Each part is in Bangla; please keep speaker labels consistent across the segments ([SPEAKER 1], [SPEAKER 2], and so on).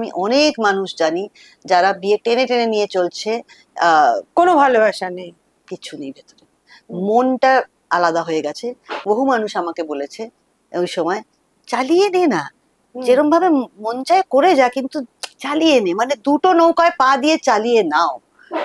[SPEAKER 1] আমি অনেক মানুষ জানি যারা বিয়ে টেনে টেনে নিয়ে চলছে,
[SPEAKER 2] কোনো ভালোবাসা নেই,
[SPEAKER 1] কিছু নেই ভেতরে, মনটা আলাদা হয়ে গেছে। বহু মানুষ আমাকে বলেছে ওই সময়, চালিয়ে নে না, যেরকম ভাবে মন চায় করে যা, কিন্তু চালিয়ে নে, মানে দুটো নৌকায় পা দিয়ে চালিয়ে নাও।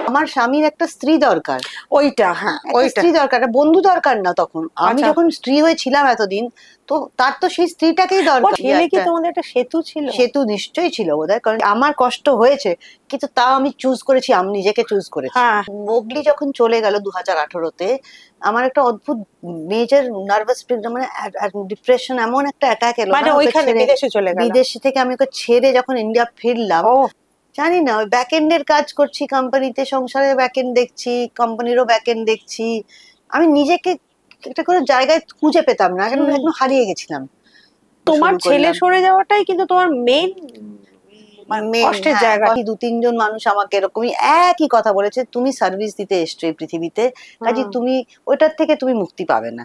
[SPEAKER 1] আমার স্বামীর একটা স্ত্রী দরকার,
[SPEAKER 2] ওইটা, হ্যাঁ ওইটা
[SPEAKER 1] স্ত্রী দরকার, বন্ধু দরকার না। তখন আমি যখন স্ত্রী হয়েছিলাম এতদিন, তো তার তো সেই স্ত্রীটাকেই দরকার।
[SPEAKER 2] কি তোমাদের একটা সেতু ছিল?
[SPEAKER 1] সেতু নিশ্চয়ই ছিল বোধহয়, কারণ আমার কষ্ট হয়েছে, কিন্তু তাও আমি চুজ করেছি, আমি নিজেকে চুজ করেছি। মোগলি যখন চলে গেল 2018-তে, আমার একটা অদ্ভুত মেজর নার্ভাস মানে ডিপ্রেশন, এমন একটা অ্যাটাক এলো,
[SPEAKER 2] মানে ওইখানে বিদেশে চলে গেল।
[SPEAKER 1] বিদেশে থেকে আমি ওকে ছেড়ে যখন ইন্ডিয়া ফিরলাম, জানি না, ওই ব্যাকএন্ডের কাজ করছি কোম্পানিতে, সংসারের ব্যাকএন্ড দেখছি, কোম্পানিরও ব্যাকএন্ড দেখছি, আমি নিজেকে একটা কোনো জায়গায় খুঁজে পেতাম না, একদম হারিয়ে গেছিলাম।
[SPEAKER 2] তোমার ছেলে সরে যাওয়াটাই কিন্তু তোমার মেইন কষ্টের জায়গা।
[SPEAKER 1] 2-3 জন মানুষ আমাকে এরকমই একই কথা বলেছে, তুমি সার্ভিস দিতে এসছো এই পৃথিবীতে, কাজে তুমি ওটার থেকে তুমি মুক্তি পাবে না।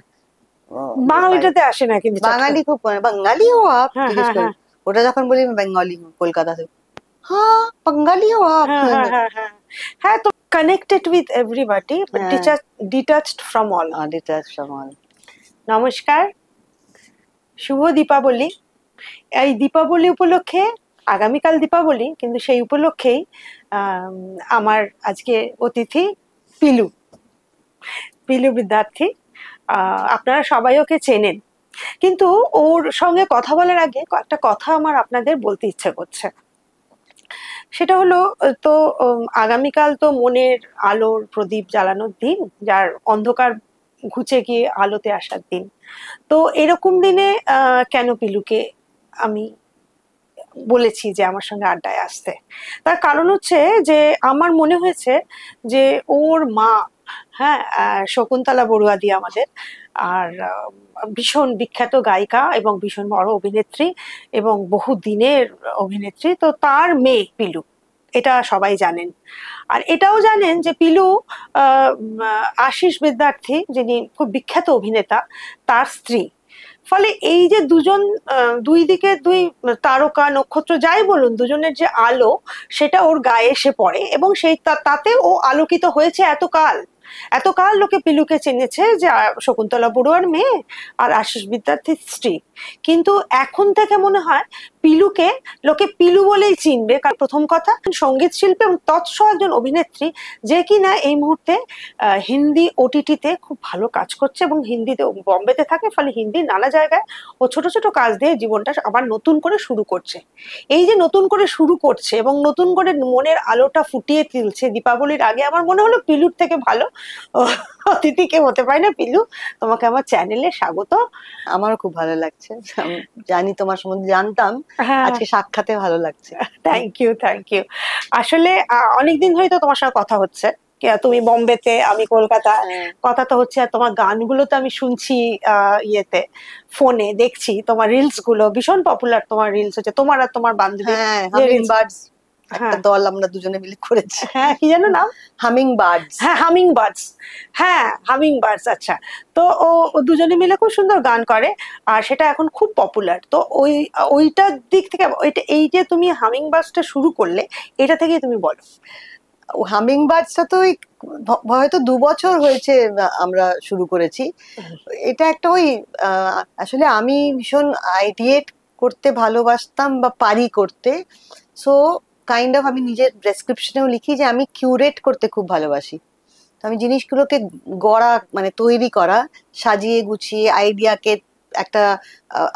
[SPEAKER 2] বাঙালিটাতে আসে না, কিন্তু
[SPEAKER 1] বাঙালি খুব, বাঙালি হো আপ, ওটা যখন বলি বেঙ্গলি হো, কলকাতা থেকে, হ্যাঁ বাঙালি হো আপ,
[SPEAKER 2] হ্যাঁ, তো connected with everybody but detached from all. নমস্কার, শুভ দীপাবলি। এই দীপাবলি উপলক্ষে, আগামীকাল দীপাবলি, কিন্তু সেই উপলক্ষেই আমার আজকে অতিথি পিলু বিদ্যার্থী। আপনারা সবাই ওকে চেনেন, কিন্তু ওর সঙ্গে কথা বলার আগে একটা কথা আমার আপনাদের বলতে ইচ্ছে করছে। সেটা হলো, তো আগামীকাল তো মনের আলোর প্রদীপ জ্বালানোর দিন, যার অন্ধকার ঘুচে গিয়ে আলোতে আসার দিন। তো এরকম দিনে কেন পিলুকে আমি বলেছি যে আমার সঙ্গে আড্ডায় আসতে, তার কারণ হচ্ছে যে আমার মনে হয়েছে যে ওর মা, হ্যাঁ, শকুন্তলা বড়ুয়াদি আমাদের, আর ভীষণ বিখ্যাত গায়িকা এবং ভীষণ বড় অভিনেত্রী এবং বহু দিনের অভিনেত্রী, তো তার মেয়ে পিলু, এটা সবাই জানেন। আর এটাও জানেন যে পিলু আশিস বিদ্যার্থী, যিনি খুব বিখ্যাত অভিনেতা, তার স্ত্রী। ফলে এই যে দুজন, দুই দিকে দুই তারকা নক্ষত্র যাই বলুন, দুজনের যে আলো, সেটা ওর গায়ে এসে পড়ে, এবং সেই তাতে ও আলোকিত হয়েছে এতকাল। লোকে পিলুকে চিনেছে যে শকুন্তলা বড়ুয়ার মেয়ে আর আশিস বিদ্যার্থীর স্ত্রী, কিন্তু এখন থেকে মনে হয় পিলুকে লোকে পিলু বলেই চিনবে। কারণ প্রথম কথা, সঙ্গীত শিল্পী এবং তৎস একজন অভিনেত্রী, যে কিনা এই মুহূর্তে হিন্দি ওটিটিতে খুব ভালো কাজ করছে, এবং হিন্দিতে, বম্বেতে থাকে, ফলে হিন্দির নানা জায়গায় ও ছোট ছোট কাজ দিয়ে জীবনটা আবার নতুন করে শুরু করছে। এই যে নতুন করে শুরু করছে এবং নতুন করে মনের আলোটা ফুটিয়ে তুলছে দীপাবলির আগে, আমার মনে হলো পিলুর থেকে ভালো অতিথি কেউ হতে পারে না। পিলু, তোমাকে আমার চ্যানেলে স্বাগত।
[SPEAKER 1] আমারও খুব ভালো লাগছে, জানি তোমার সম্বন্ধে জানতাম, আজকে সাক্ষাতে ভালো লাগছে।
[SPEAKER 2] Thank you. আসলে অনেকদিন ধরেই তো তোমার সঙ্গে কথা হচ্ছে, তুমি বম্বেতে, আমি কলকাতা, কথা তো হচ্ছে। আর তোমার গানগুলো তো আমি শুনছি, ইয়েতে ফোনে দেখছি, তোমার রিলস গুলো ভীষণ পপুলার। তোমার রিলস হচ্ছে তোমার আর তোমার বান্ধবী,
[SPEAKER 1] একটা দল আমরা দুজনে মিলে করেছি।
[SPEAKER 2] হ্যাঁ, কি যেন নাম?
[SPEAKER 1] Humming birds.
[SPEAKER 2] হ্যাঁ, হামিং বার্ডস। আচ্ছা, তো ও দুজনে মিলে খুব সুন্দর গান করে, আর সেটা এখন খুব পপুলার। তো ওইটার দিক থেকে, এই যে তুমি হামিং বার্ডসটা শুরু করলে, এটা থেকে তুমি বলো।
[SPEAKER 1] হামিং বার্ডসটা তো হয়তো 2 বছর হয়েছে আমরা শুরু করেছি। এটা একটা আসলে আমি ভীষণ আইডিয়েট করতে ভালোবাসতাম বা পারি করতে, সো কাইন্ড অফ আমি নিজের ডেসক্রিপশনেও লিখি যে আমি কিউরেট করতে খুব ভালোবাসি। তো আমি জিনিসগুলোকে গড়া, মানে তৈরি করা, সাজিয়ে গুছিয়ে আইডিয়াকে একটা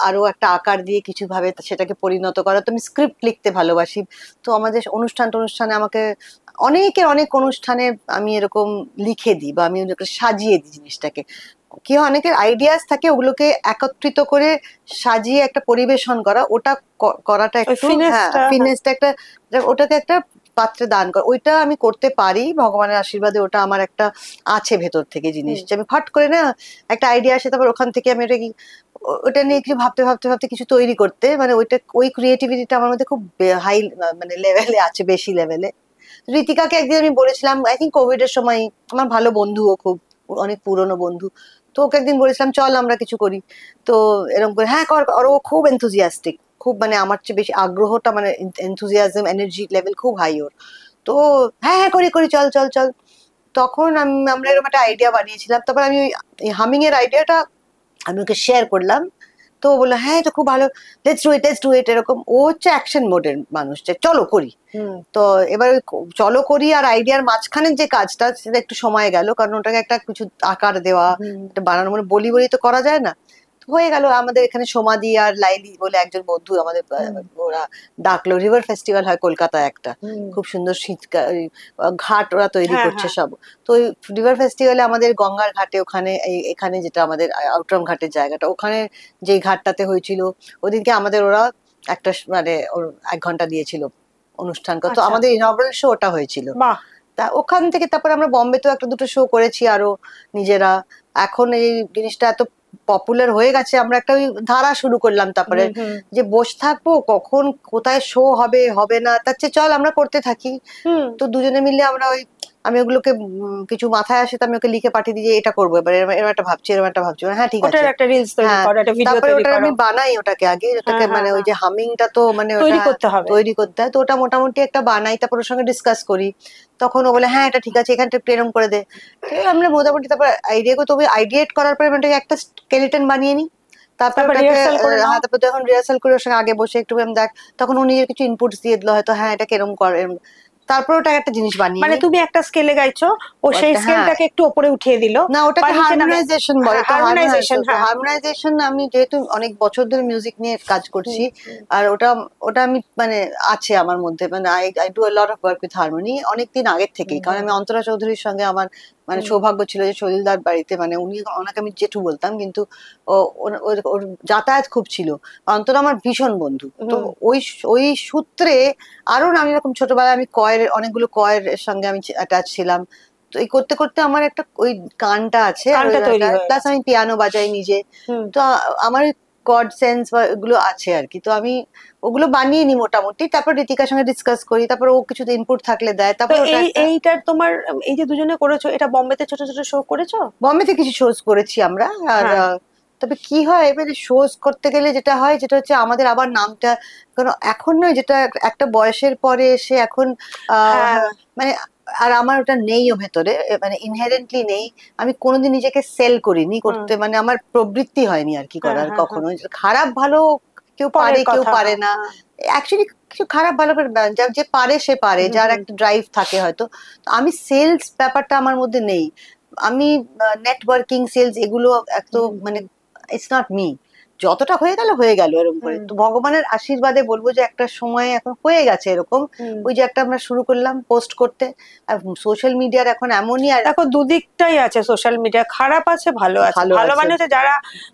[SPEAKER 1] আরো একটা আকার দিয়ে কিছু ভাবে সেটাকে পরিণত করা। তো আমি স্ক্রিপ্ট লিখতে ভালোবাসি। তো আমাদের অনুষ্ঠানে আমাকে অনেক অনুষ্ঠানে আমি এরকম লিখে দিই, বা আমি সাজিয়ে দিই জিনিসটাকে। কি হয়, অনেকের আইডিয়াস থাকে, ওগুলোকে একত্রিত করে সাজিয়ে একটা পরিবেশন করা, ওটা করাটা একটু ফিনেসটা একটা, ওটাকে একটা পাত্রে দান করা, ওইটা আমি করতে পারি ভগবানের আশীর্বাদে। ওটা আমার একটা আছে ভেতর থেকে জিনিস, যে আমি ফট করে না একটা আইডিয়া আসে, তারপর ওখান থেকে আমি ওটা নিয়ে কিছু ভাবতে কিছু তৈরি করতে, মানে ওই ক্রিয়েটিভিটিটা আমার মধ্যে খুব হাই, মানে লেভেলে আছে, বেশি লেভেলে। ঋতিকাকে একদিন আমি বলেছিলাম, আই থিঙ্ক কোভিড এর সময়, আমার ভালো বন্ধু, ও খুব অনেক পুরনো বন্ধু, তো ওকে একদিন বলেছিলাম চল আমরা কিছু করি। তো এরকম করে হ্যাঁ কর, আর ও খুব এনথুজিয়াস্টিক, খুব মানে আমার চেয়ে বেশি আগ্রহটা মানে এনথুজিয়াজম এনার্জি লেভেল খুব হাই ওর। তো হ্যাঁ হ্যাঁ করি করি চল চল চল। তখন আমরা এরকম একটা আইডিয়া বানিয়েছিলাম, তারপর আমি ওই হামিং এর আইডিয়াটা আমি ওকে শেয়ার করলাম। তো ও বললো হ্যাঁ এটা খুব ভালো, লেটস ডু ইট এরকম। ও হচ্ছে অ্যাকশন মোডের মানুষ, যে চলো করি। তো এবার ওই চলো করি আর আইডিয়ার মাঝখানে যে কাজটা সেটা একটু সময় গেল, কারণ ওটাকে একটা কিছু আকার দেওয়া, একটা বানানো, মানে বলি বলি তো করা যায় না। হয়ে গেল। আমাদের এখানে সমাধি আর লাইলি বলে একজন বন্ধু আমাদের, ওরা ডাকলো, রিভার ফেস্টিভ্যাল হয় কলকাতায় একটা, খুব সুন্দর শীতকাল ঘাট ওরা তৈরি করছে সব। তো ওই রিভার ফেস্টিভ্যালে আমাদের গঙ্গার ঘাটে ওখানে এখানে যেটা আমাদের আউটরাম ঘাটের জায়গাটা, ওখানে যেই ঘাটটাতে হয়েছিল, ওদিনকে আমাদের ওরা একটা মানে 1 ঘন্টা দিয়েছিল অনুষ্ঠান। তো আমাদের ইনঅগ্রাল শো ওটা হয়েছিল। তা ওখান থেকে তারপরে আমরা বম্বেতেও একটা দুটো শো করেছি আরো নিজেরা। এখন এই জিনিসটা এত পপুলার হয়ে গেছে, আমরা একটা ওই ধারা শুরু করলাম তারপরে, যে বসে থাকবো কখন কোথায় শো হবে হবে না, তার চেয়ে চল আমরা করতে থাকি। তো দুজনে মিলে আমরা ওই, আমি ওগুলোকে কিছু মাথায় আসে তো আমি ওকে লিখে পাঠিয়ে দিই যে এটা করবো এবার, এরকম একটা ভাবছি, এরকম একটা ভাবছি, হ্যাঁ ঠিক আছে। তারপরে ওটা আমি বানাই ওটাকে আগে, ওটাকে মানে ওই যে হামিংটা তো মানে তৈরি করতে হয়, তো ওটা মোটামুটি একটা বানাই, তারপর ওর সঙ্গে ডিসকাস করি। তখন ও বলে হ্যাঁ এটা ঠিক আছে, এখানটা প্রেরণ করে দে। আমরা মোটামুটি তারপর আইডিয়া করতে, আইডিয়েট করার পরে ওটাকে একটা স্কেলিটন বানিয়ে নিই। তারপর তারপর যখন রিহার্সাল করে ওর সঙ্গে আগে বসে একটু দেখ, তখন ও নিজের কিছু ইনপুটস দিয়ে দিল, হয়তো হ্যাঁ এটা কেরম করে, তারপর ওটা একটা জিনিস বানিয়ে, মানে তুমি একটা স্কেলে গাইছো, ও সেই স্কেলটাকে একটু উপরে উঠিয়ে দিল, না ওটাকে হারমোনাইজেশন বলে। তো হারমোনাইজেশন আমি যেহেতু অনেক বছর ধরে মিউজিক নিয়ে কাজ করছি, আর ওটা আমি মানে আছে আমার মধ্যে, মানে I do a lot of work with harmony অনেকদিন আগের থেকেই। কারণ আমি অন্তরা চৌধুরীর সঙ্গে আমার মানে সৌভাগ্য ছিল যে সলিলদার বাড়িতে, মানে ওনাকে আমি জেঠু বলতাম, কিন্তু ওর যাতায়াত খুব ছিল। অন্তরা আমার ভীষণ বন্ধু। তো ওই সূত্রে আরো আমি এরকম ছোটবেলায় আমি অনেকগুলো কয়ের সঙ্গে আমি অ্যাটাচ ছিলাম। তো এই করতে করতে আমার একটা ওই গানটা আছে, প্লাস আমি পিয়ানো বাজাই নিজে। তো আমার কর্ড সেন্স বা এগুলো আছে আর কি। তো আমি ওগুলো বানিয়ে নি মোটামুটি, তারপর ঋতিকার সঙ্গে ডিসকাস করি, তারপর ও কিছু ইনপুট থাকলে দেয়। তারপর এইটার তোমার এই যে দুজনে করেছো, এটা বম্বেতে ছোট ছোট শো করেছো? বম্বেতে কিছু শোজ করেছি আমরা। আর তবে কি হয় এবারে শোজ করতে গেলে যেটা হয়, যেটা হচ্ছে আমাদের আবার নামটা, কারণ এখন নয়, যেটা একটা বয়সের পরে এসে এখন মানে, আর আমার ওটা নেইও ভেতরে, মানে ইনহেরেন্টলি নেই। আমি কোনোদিন নিজেকে সেল করিনি করতে, মানে আমার প্রবৃত্তি হয়নি আর কি করার কখনো। খারাপ ভালো কেউ পারে কেউ পারে না, অ্যাকচুয়ালি কিছু খারাপ ভালো যে পারে সে পারে, যার একটা ড্রাইভ থাকে হয়তো। আমি সেলস ব্যাপারটা আমার মধ্যে নেই। আমি নেটওয়ার্কিং সেলস এগুলো এত মানে ইটস নট মি। যতটা হয়ে গেল এরকম করে। তো ভগবানের আশীর্বাদে বলবো যে একটা সময় এখন হয়ে গেছে এরকম, ওই যে একটা আমরা শুরু করলাম পোস্ট করতে। আর সোশ্যাল মিডিয়ার এখন এমনই, আর দেখো দুদিকটাই আছে সোশ্যাল মিডিয়া, খারাপ আছে ভালো আছে। ভালো মানে হচ্ছে যারা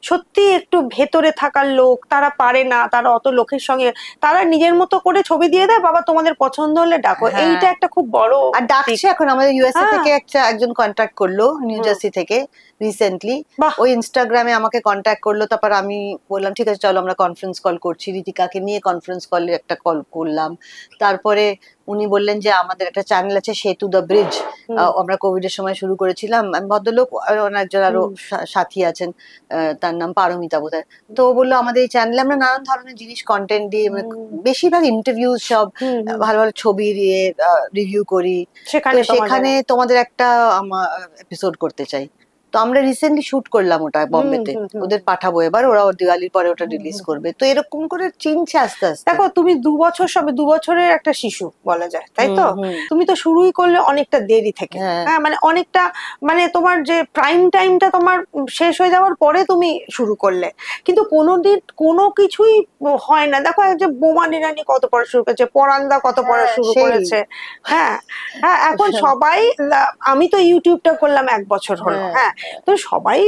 [SPEAKER 1] সত্যি একটু ভেতরে থাকার লোক, তারা পারে না, তারা অত লোকের সঙ্গে, তারা নিজের মতো করে ছবি দিয়ে দেয়, বাবা তোমাদের পছন্দ হলে ডাকো। এইটা একটা খুব বড়, আর ডাকছে এখন আমাদের ইউএসএ থেকে একজন কন্ট্যাক্ট করলো নিউ জার্সি থেকে রিসেন্টলি, ওই ইনস্টাগ্রামে আমাকে কন্ট্যাক্ট করলো। তারপর আমি বললাম ঠিক আছে চলো আমরা কনফারেন্স কল করছি, ঋতিকাকে নিয়ে কনফারেন্স কলে একটা কল করলাম। তারপরে উনি বললেন যে আমাদের একটা চ্যানেল আছে সেতু দ্য ব্রিজ, আমরা কোভিড এর সময় শুরু করেছিলাম। ভদ্রলোক একজন আরো সাথী আছেন, তার নাম পারমিতা বোধহয়। তো ও বললো আমাদের এই চ্যানেলে আমরা নানান ধরনের জিনিস কন্টেন্ট দিয়ে, বেশিরভাগ ইন্টারভিউ সব ভালো ভালো ছবি দিয়ে রিভিউ করি, সেখানে তোমাদের একটা এপিসোড করতে চাই। তো আমরা রিসেন্টলি শুট করলাম ওটা বম্বেতে, ওদের পাঠাবো এবার, ওরা দিওয়ালির পরে ওটা রিলিজ করবে। তো এরকম করে চিনছে আস্তে আস্তে। দেখো তুমি 2 বছর, সবে 2 বছরের একটা শিশু বলা যায়, তাই তো? তুমি তো শুরুই করলে অনেকটা দেরি থেকে, হ্যাঁ মানে অনেকটা, মানে তোমার যে প্রাইম টাইমটা তোমার শেষ হয়ে যাওয়ার পরে তুমি শুরু করলে, কিন্তু কোনোদিন কোনো কিছুই হয় না। দেখো যে বোমা নিরানি কত পড়া শুরু করেছে, পরান্দা কত পড়া শুরু করেছে, হ্যাঁ হ্যাঁ এখন সবাই, আমি তো ইউটিউবটা করলাম 1 বছর হলো, হ্যাঁ তো সবাই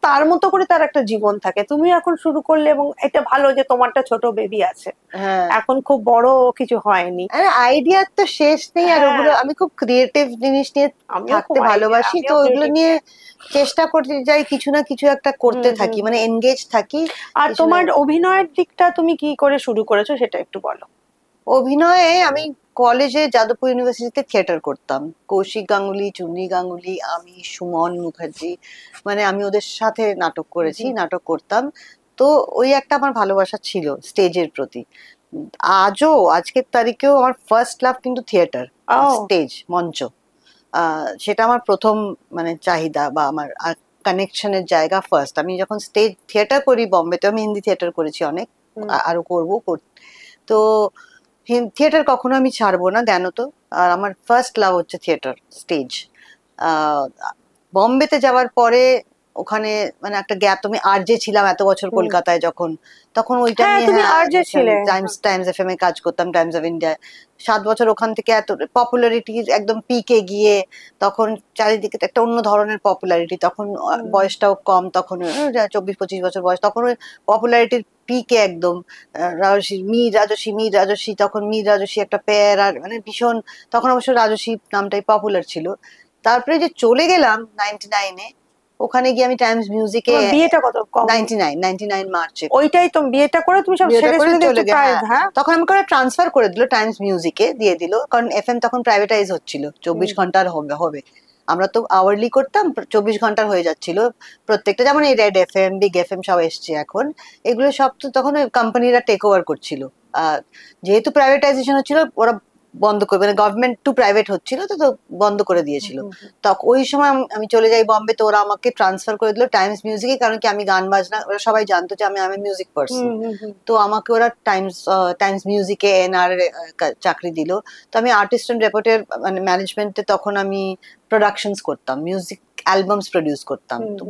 [SPEAKER 1] তার মতো করে তার একটা জীবন থাকে। তুমি এখন শুরু করলে, এবং এটা ভালো যে তোমারটা ছোট বেবি আছে, এখন খুব বড় কিছু হয়নি। আইডিয়া তো শেষ নেই, আর ওগুলো আমি খুব ক্রিয়েটিভ জিনিস নিয়ে থাকতে ভালোবাসি, তো ওগুলো নিয়ে চেষ্টা করতে যাই, কিছু না কিছু একটা করতে থাকি, মানে এনগেজ থাকি। আর তোমার অভিনয়ের দিকটা তুমি কি করে শুরু করেছো সেটা একটু বলো। অভিনয়ে আমি কলেজে যাদবপুর ইউনিভার্সিটিতে থিয়েটার করতাম। কৌশিক গাঙ্গুলি, চুন্নি গাঙ্গুলি, আমি, সুমন মুখার্জি, মানে আমি ওদের সাথে নাটক করেছি, নাটক করতাম। তো ওই একটা আমার ভালোবাসা ছিল স্টেজের প্রতি। আজকের তারিখেও আমার ফার্স্ট লাভ কিন্তু থিয়েটার, স্টেজ, মঞ্চ। সেটা আমার প্রথম মানে চাহিদা বা আমার কানেকশনের জায়গা ফার্স্ট। আমি যখন স্টেজ থিয়েটার করি বম্বেতে, আমি হিন্দি থিয়েটার করেছি অনেক, আরো করবো। তো থিয়েটার কখনো আমি ছাড়বো না জ্ঞানত। আর আমার ফার্স্ট লাভ হচ্ছে থিয়েটার, স্টেজ। বম্বেতে যাওয়ার পরে ওখানে মানে একটা গ্যাপ, তুমি আরজে ছিলাম এত বছর কলকাতায় যখন, তখন ওইটা নিয়ে টাইমস এফএম এ কাজ করতাম, টাইমস অফ ইন্ডিয়া 7 বছর। ওখান থেকে এত পপুলারিটি একদম পিকে গিয়ে, তখন চারিদিকে একটা অন্য ধরনের পপুলারিটি, তখন বয়সটাও কম, তখন 24-25 বছর বয়স, তখন ওই পপুলারিটির পিকে একদম। মীর রাজস্বী, তখন মীর রাজস্বী একটা পেয়ার, আর মানে ভীষণ, তখন অবশ্য রাজস্বী নামটাই পপুলার ছিল। তারপরে যে চলে গেলাম 99-এ, ওখানে গিয়ে আমি টাইমস মিউজিকে,
[SPEAKER 2] বিয়েটা কত
[SPEAKER 1] 99 মার্চে,
[SPEAKER 2] ওইটাই তো বিয়েটা করে তুমি সব ছেড়ে চলে গেলে।
[SPEAKER 1] তখন আমাকে ওরা ট্রান্সফার করে দিল, টাইমস মিউজিকে দিয়ে দিল, কারণ এফএম তখন প্রাইভেটাইজ হচ্ছিল, 24 ঘন্টার হবে। আমরা তো আওয়ারলি করতাম, 24 ঘন্টার হয়ে যাচ্ছিল প্রত্যেকটা। যেমন এই রেড এফএম, বিগ এফএম সব এসছে এখন, এগুলো সব তো তখন ওই কোম্পানিরা টেক ওভার করছিল। যেহেতু প্রাইভেটাইজেশন হচ্ছিল, ওরা বন্ধ করবে, মানে গভর্নমেন্ট টু প্রাইভেট হচ্ছিল, তো বন্ধ করে দিয়েছিল। তখন ওই সময় আমি চলে যাই বম্বে, তো ওরা আমাকে ট্রান্সফার করে দিল টাইমস মিউজিকে, কারণ কি আমি গান বাজনা, ওরা সবাই জানতো যে আমি মিউজিক পার্সন। তো আমাকে ওরা টাইমস মিউজিকে এনআর চাকরি দিল। তো আমি আর্টিস্ট এন্ড রেপোর্টের মানে ম্যানেজমেন্টে, তখন আমি প্রোডাকশনস করতাম, মিউজিক অ্যালবামস প্রডিউস করতাম। তো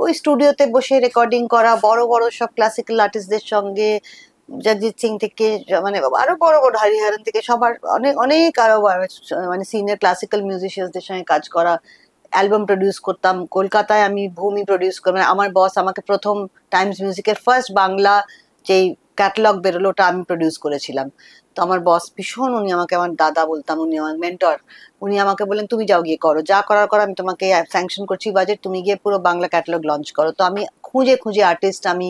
[SPEAKER 1] ওই স্টুডিওতে বসে রেকর্ডিং করা, বড় বড় সব ক্লাসিক্যাল আর্টিস্টদের সঙ্গে, জগজিৎ সিং থেকে মানে আরো বড় বড় হরিহরন থেকে সবার অনেক অনেক আরো মানে সিনিয়র ক্লাসিক্যাল মিউজিশিয়ানদের সঙ্গে কাজ করা, অ্যালবাম প্রডিউস করতাম। কলকাতায় আমি ভূমি প্রডিউস করি, মানে আমার বস আমাকে প্রথম টাইমস মিউজিকের ফার্স্ট বাংলা যেই ক্যাটালগ বেরোলো, ওটা আমি প্রডিউস করেছিলাম। তো আমার বস ভীষণ, উনি আমাকে আমার দাদা বলতাম, উনি আমার মেন্টর। উনি আমাকে বললেন তুমি যাও, গিয়ে করো, যা করার করো, আমি তোমাকে স্যাংশন করছি বাজেট, তুমি গিয়ে পুরো বাংলা ক্যাটালগ লঞ্চ করো। তো আমি খুঁজে খুঁজে আর্টিস্ট, আমি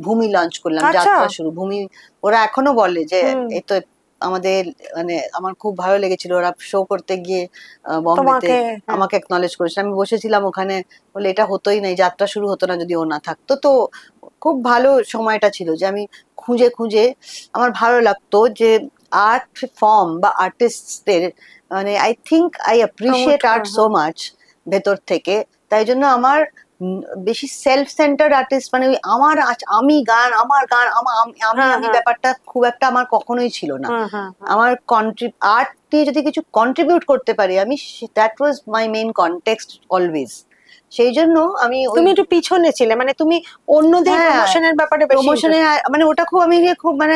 [SPEAKER 1] ভূমি লঞ্চ করলাম, যাত্রা শুরু ভূমি। ওরা এখনো বলে যে এই তো আমাদের, মানে আমার খুব ভালো লেগেছিল, ওরা শো করতে গিয়ে বম্বেতে আমাকে একনলেজ করেছিল। আমি বসেছিলাম ওখানে, বলে এটা হতোই না, যাত্রা শুরু হতো না যদি ও না থাকতো। তো খুব ভালো সময়টা ছিল, যে আমি খুঁজে খুঁজে, আমার ভালো লাগতো যে আর্ট ফর্ম বা আর্টিস্টদের, মানে I think I appreciate art so much ভেতর থেকে। তাই জন্য আমার বেশি সেলফ সেন্টার্ড আর্টিস্ট, মানে আমি গান, আমার গান, আমি ব্যাপারটা খুব একটা আমার কখনোই ছিল না। আমার আর্ট দিয়ে যদি কিছু কন্ট্রিবিউট করতে পারি আমি, that was my main context always. সেই জন্য তুমি
[SPEAKER 2] একটু পিছনে ছিলে, মানে তুমি অন্যদের প্রমোশনের ব্যাপারে,
[SPEAKER 1] প্রমোশনে মানে ওটা খুব আমি খুব মানে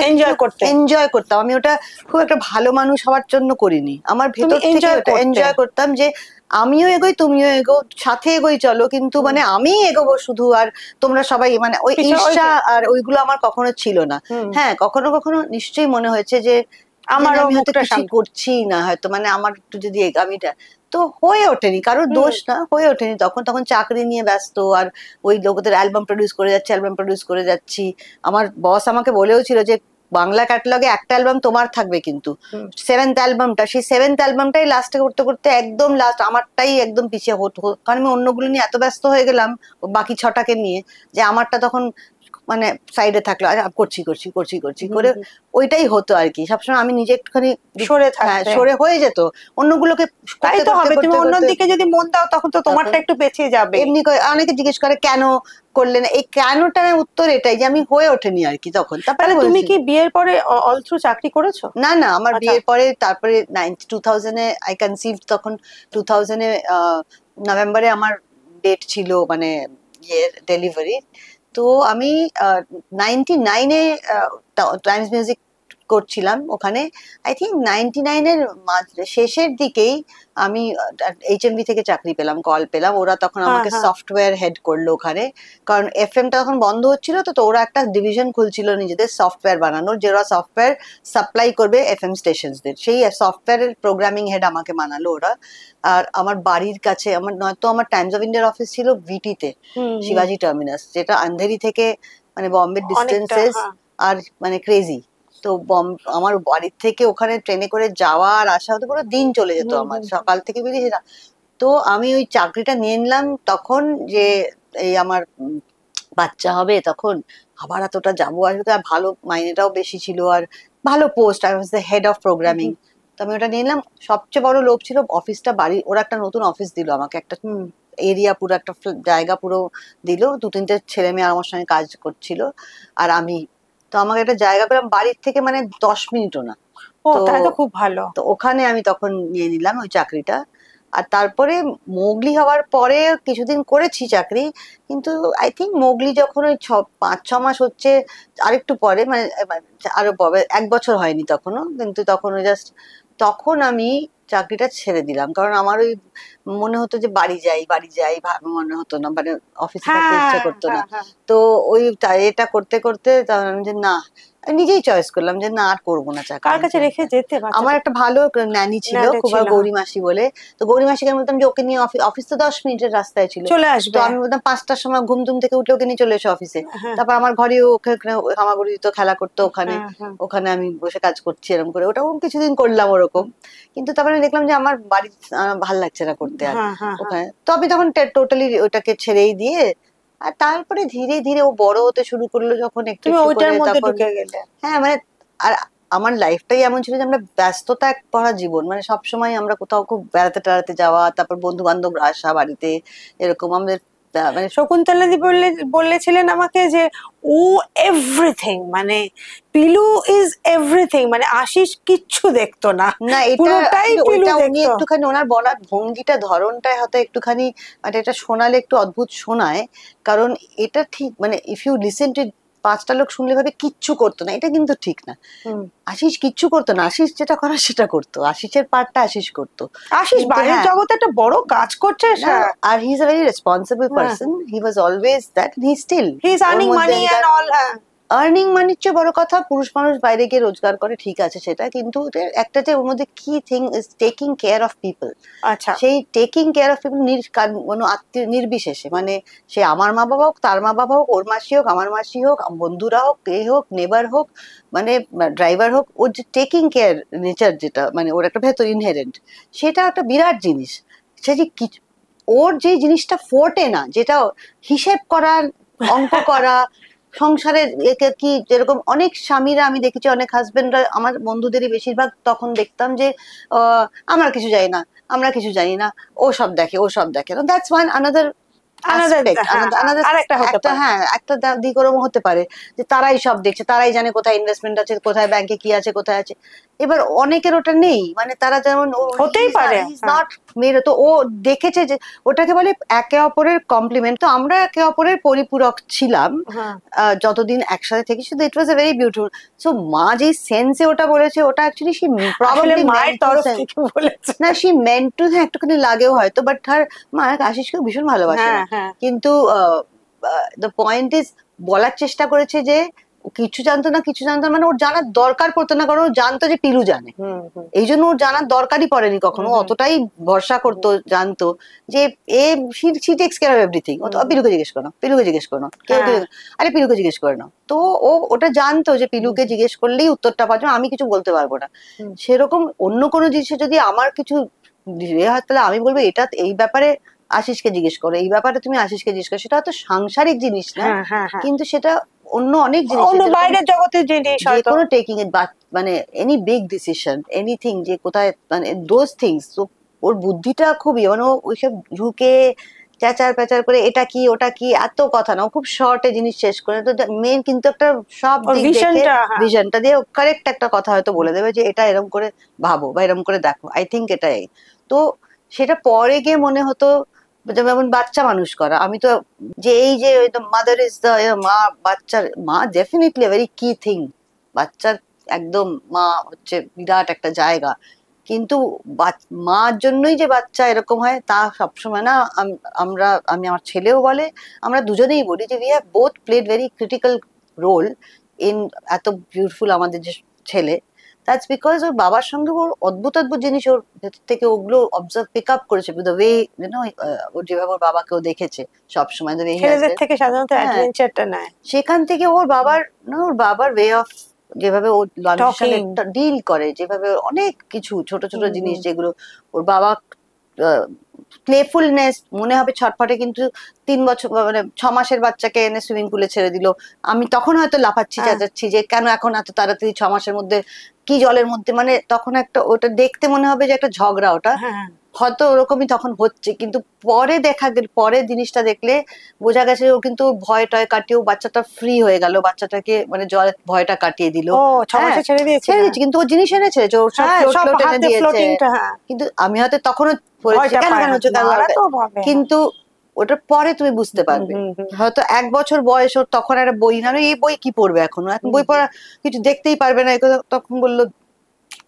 [SPEAKER 1] এনজয় করতাম। আমি ওটা খুব একটা ভালো মানুষ হওয়ার জন্য করিনি, আমার ভেতর থেকে এনজয় করতাম, যে আমিও এগোই, তুমিও এগো, সাথে এগোই চলো, কিন্তু মানে আমি এগোবো শুধু, আর তোমরা সবাই, মানে ওই ঈর্ষা আর ওইগুলো আমার কখনো ছিল না। হ্যাঁ, কখনো কখনো নিশ্চয়ই মনে হয়েছে যে
[SPEAKER 2] আমারও
[SPEAKER 1] হয়তো কিছু করছি না, হয়তো মানে আমার একটু যদি আমিটা, তো হয়ে ওঠেনি, কারোর দোষ না, হয়ে ওঠেনি। তখন চাকরি নিয়ে ব্যস্ত, আর ওই লোকদের অ্যালবাম প্রডিউস করে যাচ্ছি। আমার বস আমাকে বলেও ছিল যে বাংলা ক্যাটালগে একটা অ্যালবাম তোমার থাকবে, কিন্তু 7th অ্যালবামটা, সেই 7th অ্যালবামটাই লাস্টে করতে করতে একদম লাস্ট আমারটাই একদম পিছিয়ে হতো, কারণ আমি অন্যগুলো নিয়ে এত ব্যস্ত হয়ে গেলাম, বাকি 6টাকে নিয়ে, যে আমারটা তখন মানে সাইডে থাকলো, করছি করে ওইটাই হতো আর কি। সবসময় আমি নিজে একটুখানি সরে হয়ে যেত, অন্যগুলোকে।
[SPEAKER 2] তাই তো হবে, তুমি অন্যদিকে যদি মন দাও তখন তো তোমারটা একটু পেছিয়ে যাবে।
[SPEAKER 1] এমনি অনেকে জিজ্ঞেস করে কেন করলেন, এই কেনটার উত্তর এটাই যে আমি হয়ে ওঠেনি আর কি তখন।
[SPEAKER 2] তারপরে তুমি কি বিয়ের পরে অল থ্রু চাকরি করেছো?
[SPEAKER 1] না, আমার বিয়ের পরে, তারপরে 2000-এ আই কনসিভড, তখন 2000-এ নভেম্বরে আমার ডেট ছিল, মানে ডেলিভারি। তো আমি 99-এ টাইমস মিউজিক করছিলাম ওখানে। আই থিঙ্ক 99-এর শেষের দিকেই আমি HMV থেকে চাকরি পেলাম, কল পেলাম। ওরা তখন আমাকে সফটওয়্যার হেড করলো ওখানে, কারণ এফএমটা তখন বন্ধ হচ্ছিল। তো ওরা একটা ডিভিশন খুলছিল নিজেদের সফটওয়্যার বানানোর, যে ওরা সফটওয়্যার সাপ্লাই করবে এফএম স্টেশনসদের। সেই সফটওয়্যারের প্রোগ্রামিং হেড আমাকে বানালো ওরা। আর আমার বাড়ির কাছে, নয়তো আমার টাইমস অফ ইন্ডিয়ার অফিস ছিল ভিটিতে, শিবাজি টার্মিনাস, যেটা আন্ধেরি থেকে মানে বম্বে ডিস্টেন্সেস আর মানে ক্রেজি। তো আমার বাড়ির থেকে ওখানে ট্রেনে করে যাওয়া আর আসা হতে পুরো দিন চলে যেত আমার, সকাল থেকে বেরিয়েছিলাম। তো আমি ওই চাকরিটা নিয়ে নিলাম তখন, যে এই আমার বাচ্চা হবে তখন, আবার এতটা যাবো আসবে, আর ভালো মাইনেটাও বেশি ছিল, আর ভালো post, I was the head of programming. তো আমি ওটা নিলাম। সবচেয়ে বড় লোভ ছিল অফিসটা, বাড়ি, ওরা একটা নতুন অফিস দিল আমাকে, একটা এরিয়া, পুরো একটা জায়গা পুরো দিল, 2-3টে ছেলে মেয়ে আমার সঙ্গে কাজ করছিল, আর আমি, তো আমাকে একটা জায়গা পেলাম বাড়ির থেকে মানে 10 মিনিটও না।
[SPEAKER 2] ও তাহলে তো খুব ভালো।
[SPEAKER 1] তো ওখানে আমি তখন নিয়ে নিলাম ওই চাকরিটা। আর তারপরে মোগলি হওয়ার পরে কিছুদিন করেছি চাকরি, কিন্তু আই থিঙ্ক মোগলি যখন ওই 5-6 মাস হচ্ছে, আরেকটু পরে মানে আরো 1 বছর হয়নি তখনও, কিন্তু তখন ওই জাস্ট তখন আমি চাকরিটা ছেড়ে দিলাম, কারণ আমার ওই মনে হতো যে বাড়ি যাই বাড়ি যাই, মনে হতো না, মানে অফিসে থাকতে ইচ্ছে করতো না। তো ওই এটা করতে করতে আমি যে না, নিজেই চয়েস করলাম যে না আর করবো না চাকরি।
[SPEAKER 2] কার কাছে রেখে যেতে?
[SPEAKER 1] আমার একটা ভালো ন্যানি ছিল, খুব গৌরী মাসি বলে। তো গৌরী মাসিকে বলতাম যে ওকে নিয়ে অফিস তো 10 মিনিটের রাস্তায় ছিল,
[SPEAKER 2] চলে আসবে।
[SPEAKER 1] তো আমি বলতাম 5টার সময় ঘুম টুম থেকে উঠে ওকে নিয়ে চলে এসো অফিসে। তারপর আমার ঘরে ওকে হামাগুড়ি দিত, খেলা করতো ওখানে, ওখানে আমি বসে কাজ করছি এরকম করে। ওটাও কিছুদিন করলাম ওরকম, কিন্তু তারপরে দেখলাম যে আমার বাড়ি ভাল লাগছে না করতে আর ওখানে। তো আমি তখন টোটালি ওটাকে ছেড়েই দিয়ে, আর তারপরে ধীরে ধীরে ও বড় হতে শুরু করলো যখন একটু করে, তখন হ্যাঁ মানে, আর আমার লাইফটাই এমন ছিল যে আমরা ব্যস্ততা ভরা জীবন, মানে সবসময় আমরা কোথাও খুব বেড়াতে টেড়াতে যাওয়া, তারপর বন্ধু বান্ধবরা আসা বাড়িতে, এরকম আমাদের মানে।
[SPEAKER 2] শকুন্তলাদি বলেছিলেন আমাকে যে ও এভরিথিং, মানে পিলু ইজ এভরিথিং, মানে আশিস কিচ্ছু দেখতো না।
[SPEAKER 1] না, এটা উনি একটুখানি ওনার বলার ভঙ্গিটা, ধরনটা হয়তো একটুখানি মানে এটা শোনালে একটু অদ্ভুত শোনায়, কারণ এটা ঠিক মানে ইফ ইউ লিসেন টু 5টা লোক শুনলে ভাবে কিচ্ছু করতো না, এটা কিন্তু ঠিক না। আশিস কিচ্ছু করতো না, আশিস যেটা করার সেটা করতো, আশিসের পার্টটা আশিস করতো।
[SPEAKER 2] আশিস বাইরের জগতে একটা বড় কাজ করছে,
[SPEAKER 1] আর he is a very responsible person, he was always that, he still
[SPEAKER 2] he is earning money and all.
[SPEAKER 1] Earning মানির চেয়ে বড় কথা, পুরুষ মানুষ বাইরে গিয়ে রোজগার করে, ঠিক আছে সেটা, কিন্তু একটা যে ওর মধ্যে কি thing is taking care of people.
[SPEAKER 2] আচ্ছা,
[SPEAKER 1] সেই টেকিং কেয়ার অফ পিপল কোনো আত্মীয় নির্বিশেষে, মানে সে আমার মা বাবা হোক, তার মা বাবা হোক, ওর মাসি হোক, আমার মাসি হোক, বন্ধুরা হোক, কে হোক, নেবার হোক, মানে ড্রাইভার হোক, ওর যে টেকিং কেয়ার নেচার, যেটা মানে ওর একটা ভেতর ইনহেরেন্ট, সেটা একটা বিরাট জিনিস। সে যে ওর যে জিনিসটা ফোর্টে না, যেটা হিসেব করা, অঙ্ক করা, সংসারের কি, যেরকম অনেক স্বামীরা আমি দেখেছি, অনেক হাজবেন্ডরা, আমার বন্ধুদেরই বেশিরভাগ তখন দেখতাম যে আমরা কিছু জানি না, আমরা কিছু জানি না, ও সব দেখে, ও সব দেখে। দ্যাটস ওয়ান আনাদার একটা দিক ওরকম হতে পারে যে তারাই সব দেখছে, তারাই জানে কোথায় ইনভেস্টমেন্ট আছে, কোথায় ব্যাংকে কি আছে, কোথায় আছে। এবার অনেকের ওটা নেই, মানে তারা যেমন
[SPEAKER 2] হতেই পারে,
[SPEAKER 1] নট মেয়ে, তো ও দেখেছে যে ওটাকে বলে একে অপরের কমপ্লিমেন্ট। তো আমরা একে অপরের পরিপূরক ছিলাম যতদিন একসাথে থেকে, শুধু ইট ওয়াজ এ ভেরি বিউটিফুল। সো মা যেই সেন্সে ওটা বলেছে, ওটা অ্যাকচুয়ালি সি প্রবাবলি মায়ের তরফ থেকে বলেছে না, সি মেন্ট টু, একটুখানি লাগেও হয়তো, বাট তার মা আশিসকে ভীষণ ভালোবাসে, কিন্তু দ্য পয়েন্ট ইজ, বলার চেষ্টা করেছে যে কিছু জানতো না, কিছু জানতো, মানে ওর জানার দরকার পড়তো না, কারণ ও জানতো যে পিলু জানে, এই জন্য ওর জানার দরকারই পড়েনি কখনো। অতটাই ভরসা করতো, জানতো যে she takes care of everything. পিলুকে জিজ্ঞেস করো, পিলুকে জিজ্ঞেস করো, কেউ আরে পিলুকে জিজ্ঞেস করে নাও। তো ও ওটা জানতো যে পিলুকে জিজ্ঞেস করলেই উত্তরটা পাওয়া যাবে, আমি কিছু বলতে পারবো না। সেরকম অন্য কোনো জিনিসে যদি আমার কিছু হয়, তাহলে আমি বলবো এটা, এই ব্যাপারে আশিসকে জিজ্ঞেস করো, এই ব্যাপারে তুমি আশিসকে জিজ্ঞেস করো। সেটা হয়তো সাংসারিক জিনিস না, কিন্তু সেটা অন্য অনেক জিনিস,
[SPEAKER 2] বাইরের জগতের জিনিস,
[SPEAKER 1] যে কোনো টেকিং ইট, মানে এনি বিগ ডিসিশন, এনিথিং, যে কোথায়, মানে দোজ থিংস। ওর বুদ্ধিটা খুবই, মানে ওইসব ঝুঁকে চেঁচার পেঁচার করে এটা কি ওটা কি, এত কথা না, ও খুব শর্টে জিনিস শেষ করে। তো মেন কিন্তু একটা সব দিক দেখে ভিশনটা দিয়ে কারেক্ট একটা কথা হয়তো বলে দেবে যে এটা এরকম করে ভাবো বা এরকম করে দেখো, আই থিঙ্ক এটাই। তো সেটা পরে গিয়ে মনে হতো যেমন বাচ্চা মানুষ করা, আমি তো যে এই যে মাদার ইজ দ্য মা, বাচ্চার মা ডেফিনেটলি ভেরি কি থিং, বাচ্চার একদম মা হচ্ছে বিরাট একটা জায়গা, কিন্তু মার জন্যই যে বাচ্চা এরকম হয় তা সবসময় না। আমি আমার ছেলেও বলে, আমরা দুজনেই বলি যে we have both played very critical role in এত বিউটিফুল আমাদের যে ছেলে। দ্যাটস বিকজ ওর বাবার সঙ্গে ওর অদ্ভুত অদ্ভুত জিনিস ওর ভেতর থেকে ওগুলো অবজার্ভ পিক আপ করেছে, দ্য ওয়ে ওর যেভাবে ওর বাবাকেও দেখেছে সবসময়,
[SPEAKER 2] ছেলেদের থেকে সাধারণত অ্যাডভেঞ্চারটা নেয়,
[SPEAKER 1] সেখান থেকে ওর বাবার ওয়ে অফ, যেভাবে ও ডিল করে, যেভাবে অনেক কিছু ছোট ছোট জিনিস যেগুলো ওর বাবা প্লেফুলনেস মনে হবে ছটফটে, কিন্তু 3 বছর মানে 6 মাসের বাচ্চাকে এনে সুইমিং পুলে ছেড়ে দিল, আমি তখন হয়তো লাফাচ্ছি চেঁচাচ্ছি যে কেন এখন এত তাড়াতাড়ি 6 মাসের মধ্যে কি জলের মধ্যে, মানে তখন একটা ওটা দেখতে মনে হবে যে একটা ঝগড়া, ওটা হয়তো ওরকমই তখন হচ্ছে, কিন্তু পরে দেখা গেল, পরে জিনিসটা দেখলে বোঝা গেছে ও কিন্তু ভয় টয় কাটিয়েও বাচ্চাটা ফ্রি হয়ে গেল, বাচ্চাটাকে মানে জল ভয়টা কাটিয়ে দিল।
[SPEAKER 2] ও 6 মাসে ছেড়ে দিয়েছে,
[SPEAKER 1] ছেড়ে দিয়েছে, কিন্তু ও জিনিস এনেছে, ওর সব ফ্লোট এনে দিয়েছে, কিন্তু আমি হয়তো তখনও কেন কেন হচ্ছে, কিন্তু ওটার পরে তুমি বুঝতে পারবে। হয়তো 1 বছর বয়স ওর, তখন একটা বই না, এই বই কি পড়বে এখন বই পড়া কিছু দেখতেই পারবে না, তখন বললো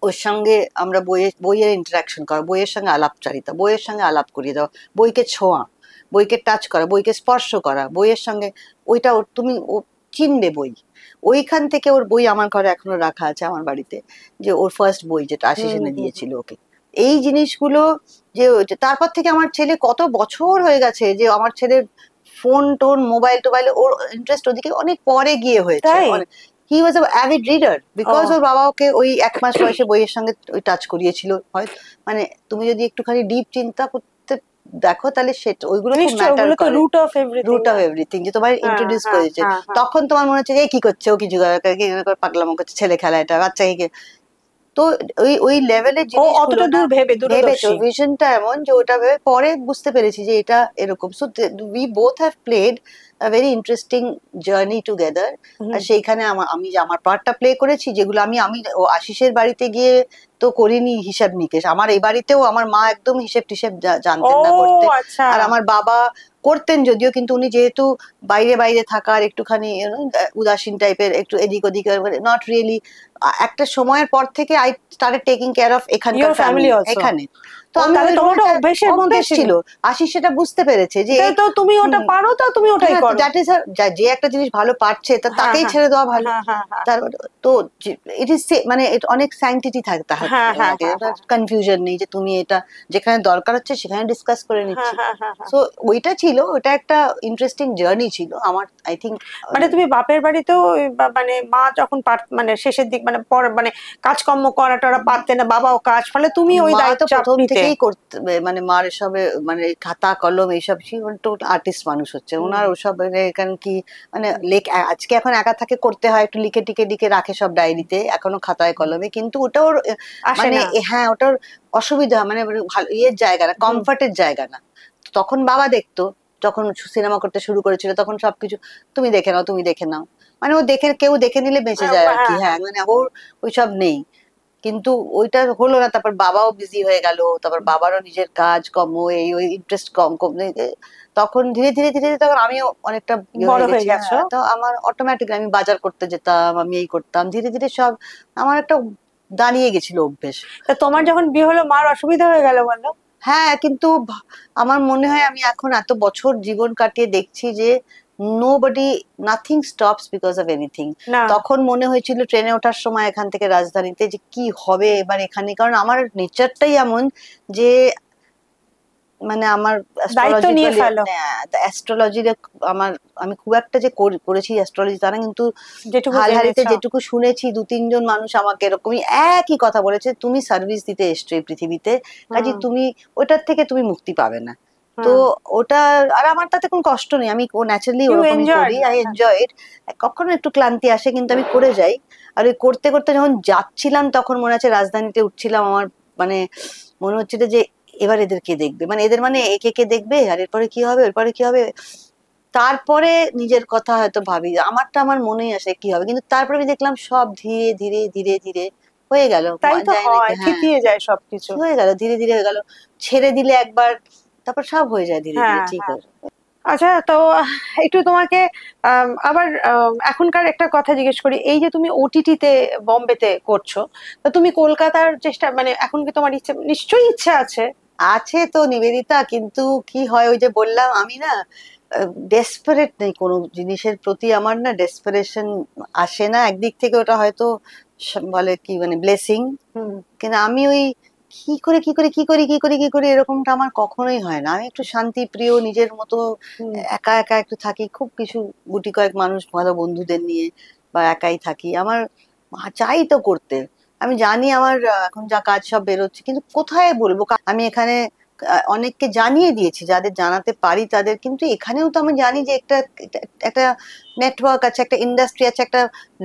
[SPEAKER 1] ওর সঙ্গে আমরা বইয়ের ইন্টারাকশন করা, বইয়ের সঙ্গে আলাপচারিতা, বইয়ের সঙ্গে আলাপ করিয়ে দেওয়া, বইকে ছোঁয়া, বইকে টাচ করা, বইকে স্পর্শ করা, বইয়ের সঙ্গে ওইটা তুমি ও চিনবে বই। ওইখান থেকে ওর বই আমার ঘরে এখনো রাখা আছে আমার বাড়িতে, যে ওর ফার্স্ট বই যেটা আশিস এনে দিয়েছিল ওকে। এই জিনিসগুলো যে তারপর থেকে আমার ছেলে কত বছর হয়ে গেছে, যে আমার ছেলের ফোন টোন মোবাইল টোবাইলে ওর ইন্টারেস্ট ওদিকে অনেক পরে গিয়ে হয়েছে। হি ওয়াজ আ অ্যাভিড রিডার, বিকজ ওর বাবা ওকে ওই 1 মাস বয়সে বইয়ের সঙ্গে ওই টাচ করিয়েছিল। হয় মানে তুমি যদি একটুখানি ডিপ চিন্তা করতে দেখো তাহলে সেটা ওইগুলো খুব ম্যাটার করে, রুট অফ এভরিথিং যে তোমার ইন্ট্রোডিউস করেছে, তখন তোমার মনে হচ্ছে এই কি করছে, ও কিছু পাগলামো করছে, ছেলে খেলা এটা, বাচ্চাকে। তো ওই ওই লেভেলের
[SPEAKER 2] অতটা দূর ভেবে
[SPEAKER 1] ভিশনটা এমন যে ওটা ভেবে পরে বুঝতে পেরেছি যে এটা এরকম। So we both have played a very interesting journey together. আর সেইখানে আমি আমার পার্টটা প্লে করেছি, যেগুলো আমি ও আশিসের বাড়িতে গিয়ে তো করিনি হিসাব নিকেশ, আমার এই বাড়িতেও আমার মা একদম হিসেব টিসেব জানতেন না করতে, আর আমার বাবা করতেন যদিও, কিন্তু উনি যেহেতু বাইরে বাইরে থাকার একটুখানি উদাসীন টাইপের, একটু এদিক ওদিক, নট রিয়েলি। একটা সময়ের পর থেকে I started taking care of এখানকার ফ্যামিলি এখানে। তো আমি
[SPEAKER 2] অভ্যেসের মধ্যে
[SPEAKER 1] ছিল, আশিস সেটা বুঝতে পেরেছে যে
[SPEAKER 2] তো তুমি ওটা পারো, তো তুমি ওটাই করো,
[SPEAKER 1] দ্যাট ইজ যে একটা জিনিস ভালো পারছে তাকেই ছেড়ে দেওয়া ভালো। তো ইট ইজ মানে অনেক স্যাংটিটি থাকে, কনফিউশন নেই যে তুমি এটা যেখানে দরকার হচ্ছে সেখানে ডিসকাস করে নিচ্ছি। সো ওইটা ছিল, ওটা একটা ইন্টারেস্টিং জার্নি ছিল আমার, আই থিঙ্ক।
[SPEAKER 2] মানে তুমি বাপের বাড়িতেও মানে মা যখন মানে শেষের দিক মানে মানে কাজকর্ম করাটা ওরা পারতে না, বাবাও কাজ, ফলে তুমি ওই দায়িত্ব
[SPEAKER 1] প্রথম থেকেই করতে, মানে মার এসবে মানে খাতা কলম এইসব, টোটাল আর্টিস্ট মানুষ হচ্ছে ওনার, ওসব এখানে কি মানে আজকে এখন একা থাকে করতে হয়, একটু লিখে টিকে লিখে রাখে সব ডায়েরিতে এখনো খাতায় কলমে, কিন্তু ওটা ওর মানে হ্যাঁ ওটার অসুবিধা, মানে ভালো ইয়ের জায়গা না, কমফর্টের জায়গা না। তখন বাবা দেখতো, যখন সিনেমা করতে শুরু করেছিল তখন সবকিছু তুমি দেখে নাও, তুমি দেখে নাও, মানে ও দেখে, কেউ দেখে নিলে বেঁচে যায় আর কি। হ্যাঁ মানে ওর ওইসব নেই, কিন্তু ওইটা হলো না। তারপর বাবাও বিজি হয়ে গেল, তারপর বাবারও নিজের কাজ কম, এই ওই ইন্টারেস্ট কম কম, তখন ধীরে ধীরে ধীরে তখন আমিও অনেকটা
[SPEAKER 2] বড় হয়ে গেছি,
[SPEAKER 1] তো আমার অটোমেটিক আমি বাজার করতে যেতাম, আমি এই করতাম, ধীরে ধীরে সব আমার একটা দাঁড়িয়ে গেছিল অভ্যেস।
[SPEAKER 2] তা তোমার যখন বিয়ে হলো মার অসুবিধা হয়ে গেল বললো?
[SPEAKER 1] হ্যাঁ, কিন্তু আমার মনে হয় আমি এখন এত বছর জীবন কাটিয়ে দেখছি যে nobody nothing stops because of anything. তখন মনে হয়েছিল ট্রেনে ওঠার সময় এখান থেকে রাজধানীতে যে কি হবে এবার এখানে, কারণ আমার নেচারটাই এমন যে মানে আমার অ্যাস্ট্রোলজির আমার আমি খুব একটা যে করেছি অ্যাস্ট্রোলজি তা না, কিন্তু হালহারিতে যেটুকু শুনেছি 2-3 জন মানুষ আমাকে এরকমই একই কথা বলেছে, তুমি সার্ভিস দিতে এসছো এই পৃথিবীতে, কাজে তুমি ওটার থেকে তুমি মুক্তি পাবে না। তো ওটা আর আমার তাতে কোনো কষ্ট নেই, আমি ন্যাচারালি ওরকমই করি, আই এনজয় ইট। কখনো একটু ক্লান্তি আসে কিন্তু আমি করে যাই। আর ওই করতে করতে যখন যাচ্ছিলাম তখন মনে আছে রাজধানীতে উঠছিলাম, আমার মানে মনে হচ্ছিল যে এবার এদের কে দেখবে, মানে এদের মানে একে কে দেখবে, আর এরপরে কি হবে, এরপরে কি হবে। তারপরে নিজের কথা হয়তো ভাবি, আমারটা আমার মনেই আসে কি হবে, কিন্তু তারপরে আমি দেখলাম সব ধীরে ধীরে ধীরে ধীরে হয়ে গেল,
[SPEAKER 2] তাই তো হয়, থিতিয়ে যায় সবকিছু,
[SPEAKER 1] হয়ে গেল ধীরে ধীরে হয়ে গেল। ছেড়ে দিলে একবার, তারপর সব হয়ে যায় ধীরে ধীরে, ঠিক আছে।
[SPEAKER 2] আচ্ছা, তো একটু তোমাকে আবার এখনকার একটা কথা জিজ্ঞেস করি, এই যে তুমি ওটিটিতে বম্বেতে করছো, তো তুমি কলকাতার চেষ্টা মানে এখন কি তোমার ইচ্ছে, নিশ্চয়ই ইচ্ছা আছে?
[SPEAKER 1] আছে তো নিবেদিতা, কিন্তু কি হয় ওই যে বললাম আমি না ডেসপারেট নেই কোনো জিনিসের প্রতি, আমার না ডেসপারেশন আসে না। একদিক থেকে ওটা হয়তো বলে কি মানে ব্লেসিং, কিন্তু আমি ওই কি করে কি করে কি করি কি করি কি করি এরকমটা আমার কখনোই হয় না। আমি একটু শান্তি প্রিয়, নিজের মতো একা একা একটু থাকি, খুব কিছু গুটি কয়েক মানুষ ভালো বন্ধুদের নিয়ে বা একাই থাকি, আমার চাই তো করতে। আমি জানি আমার এখন যা কাজ সব বেরোচ্ছে, কিন্তু কোথায় বলবো, আমি এখানে অনেককে জানিয়ে দিয়েছি, যাদের জানাতে পারি তাদের। কিন্তু এখানেও তো আমি জানি যে একটা একটা নেটওয়ার্ক আছে, একটা ইন্ডাস্ট্রি আছে, একটা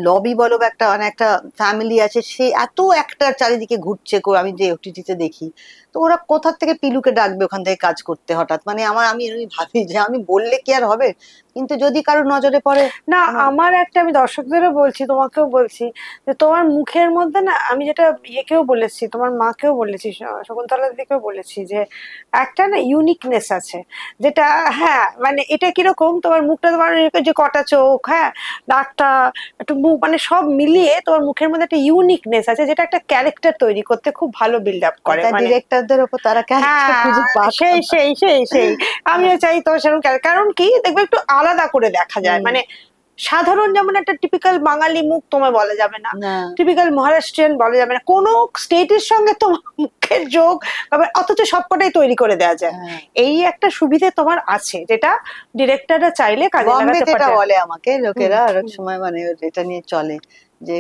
[SPEAKER 1] লবি বলো বা একটা মানে একটা ফ্যামিলি আছে, সে এত একটা চারিদিকে ঘুরছে। আমি যে ওটিটিতে দেখি, তো ওরা কোথা থেকে পিলুকে ডাকবে ওখান থেকে কাজ করতে হঠাৎ? মানে আমি এরকমই ভাবি যে আমি বললে কি আর হবে, কিন্তু যদি কারোর নজরে পড়ে।
[SPEAKER 2] না, আমার একটা, আমি দর্শকদেরও বলছি, তোমাকেও বলছি, যে তোমার মুখের মধ্যে না, আমি যেটা ইয়েকেও বলেছি, তোমার মাকেও বলেছি, শকুন্তলা দিদিকেও বলেছি, যে একটা না ইউনিকনেস আছে, যেটা, হ্যাঁ মানে এটা কিরকম, তোমার মুখটা, তোমার যে কটা চোখ, হ্যাঁ, নাকটা, একটু মুখ, মানে সব মিলিয়ে তোমার মুখের মধ্যে একটা ইউনিকনেস আছে, যেটা একটা ক্যারেক্টার তৈরি করতে খুব ভালো বিল্ড আপ করে, মানে
[SPEAKER 1] ডিরেক্টরদের ওপর তারা ক্যারেক্টার
[SPEAKER 2] হ্যাঁ,
[SPEAKER 1] খুঁজে পায়।
[SPEAKER 2] সেই আমিও চাই তো সেরকম কারণ কি দেখবে, একটু আলাদা করে দেখা যায়, মানে সাধারণ যেমন একটা টিপিক্যাল বাঙালি মুখ তোমায় বলা যাবে না, টিপিক্যাল মহারাষ্ট্রিয়ান বলা যাবে না, কোন স্টেটের সঙ্গে তোমার মুখের যোগ, অথচ সবকটাই তৈরি করে দেওয়া যায়। এই একটা সুবিধে তোমার আছে, যেটা ডিরেক্টররা চাইলে কাজে লাগাতে পারে।
[SPEAKER 1] বলে আমাকে লোকেরা আর এক সময়, মানে এটা নিয়ে চলে যে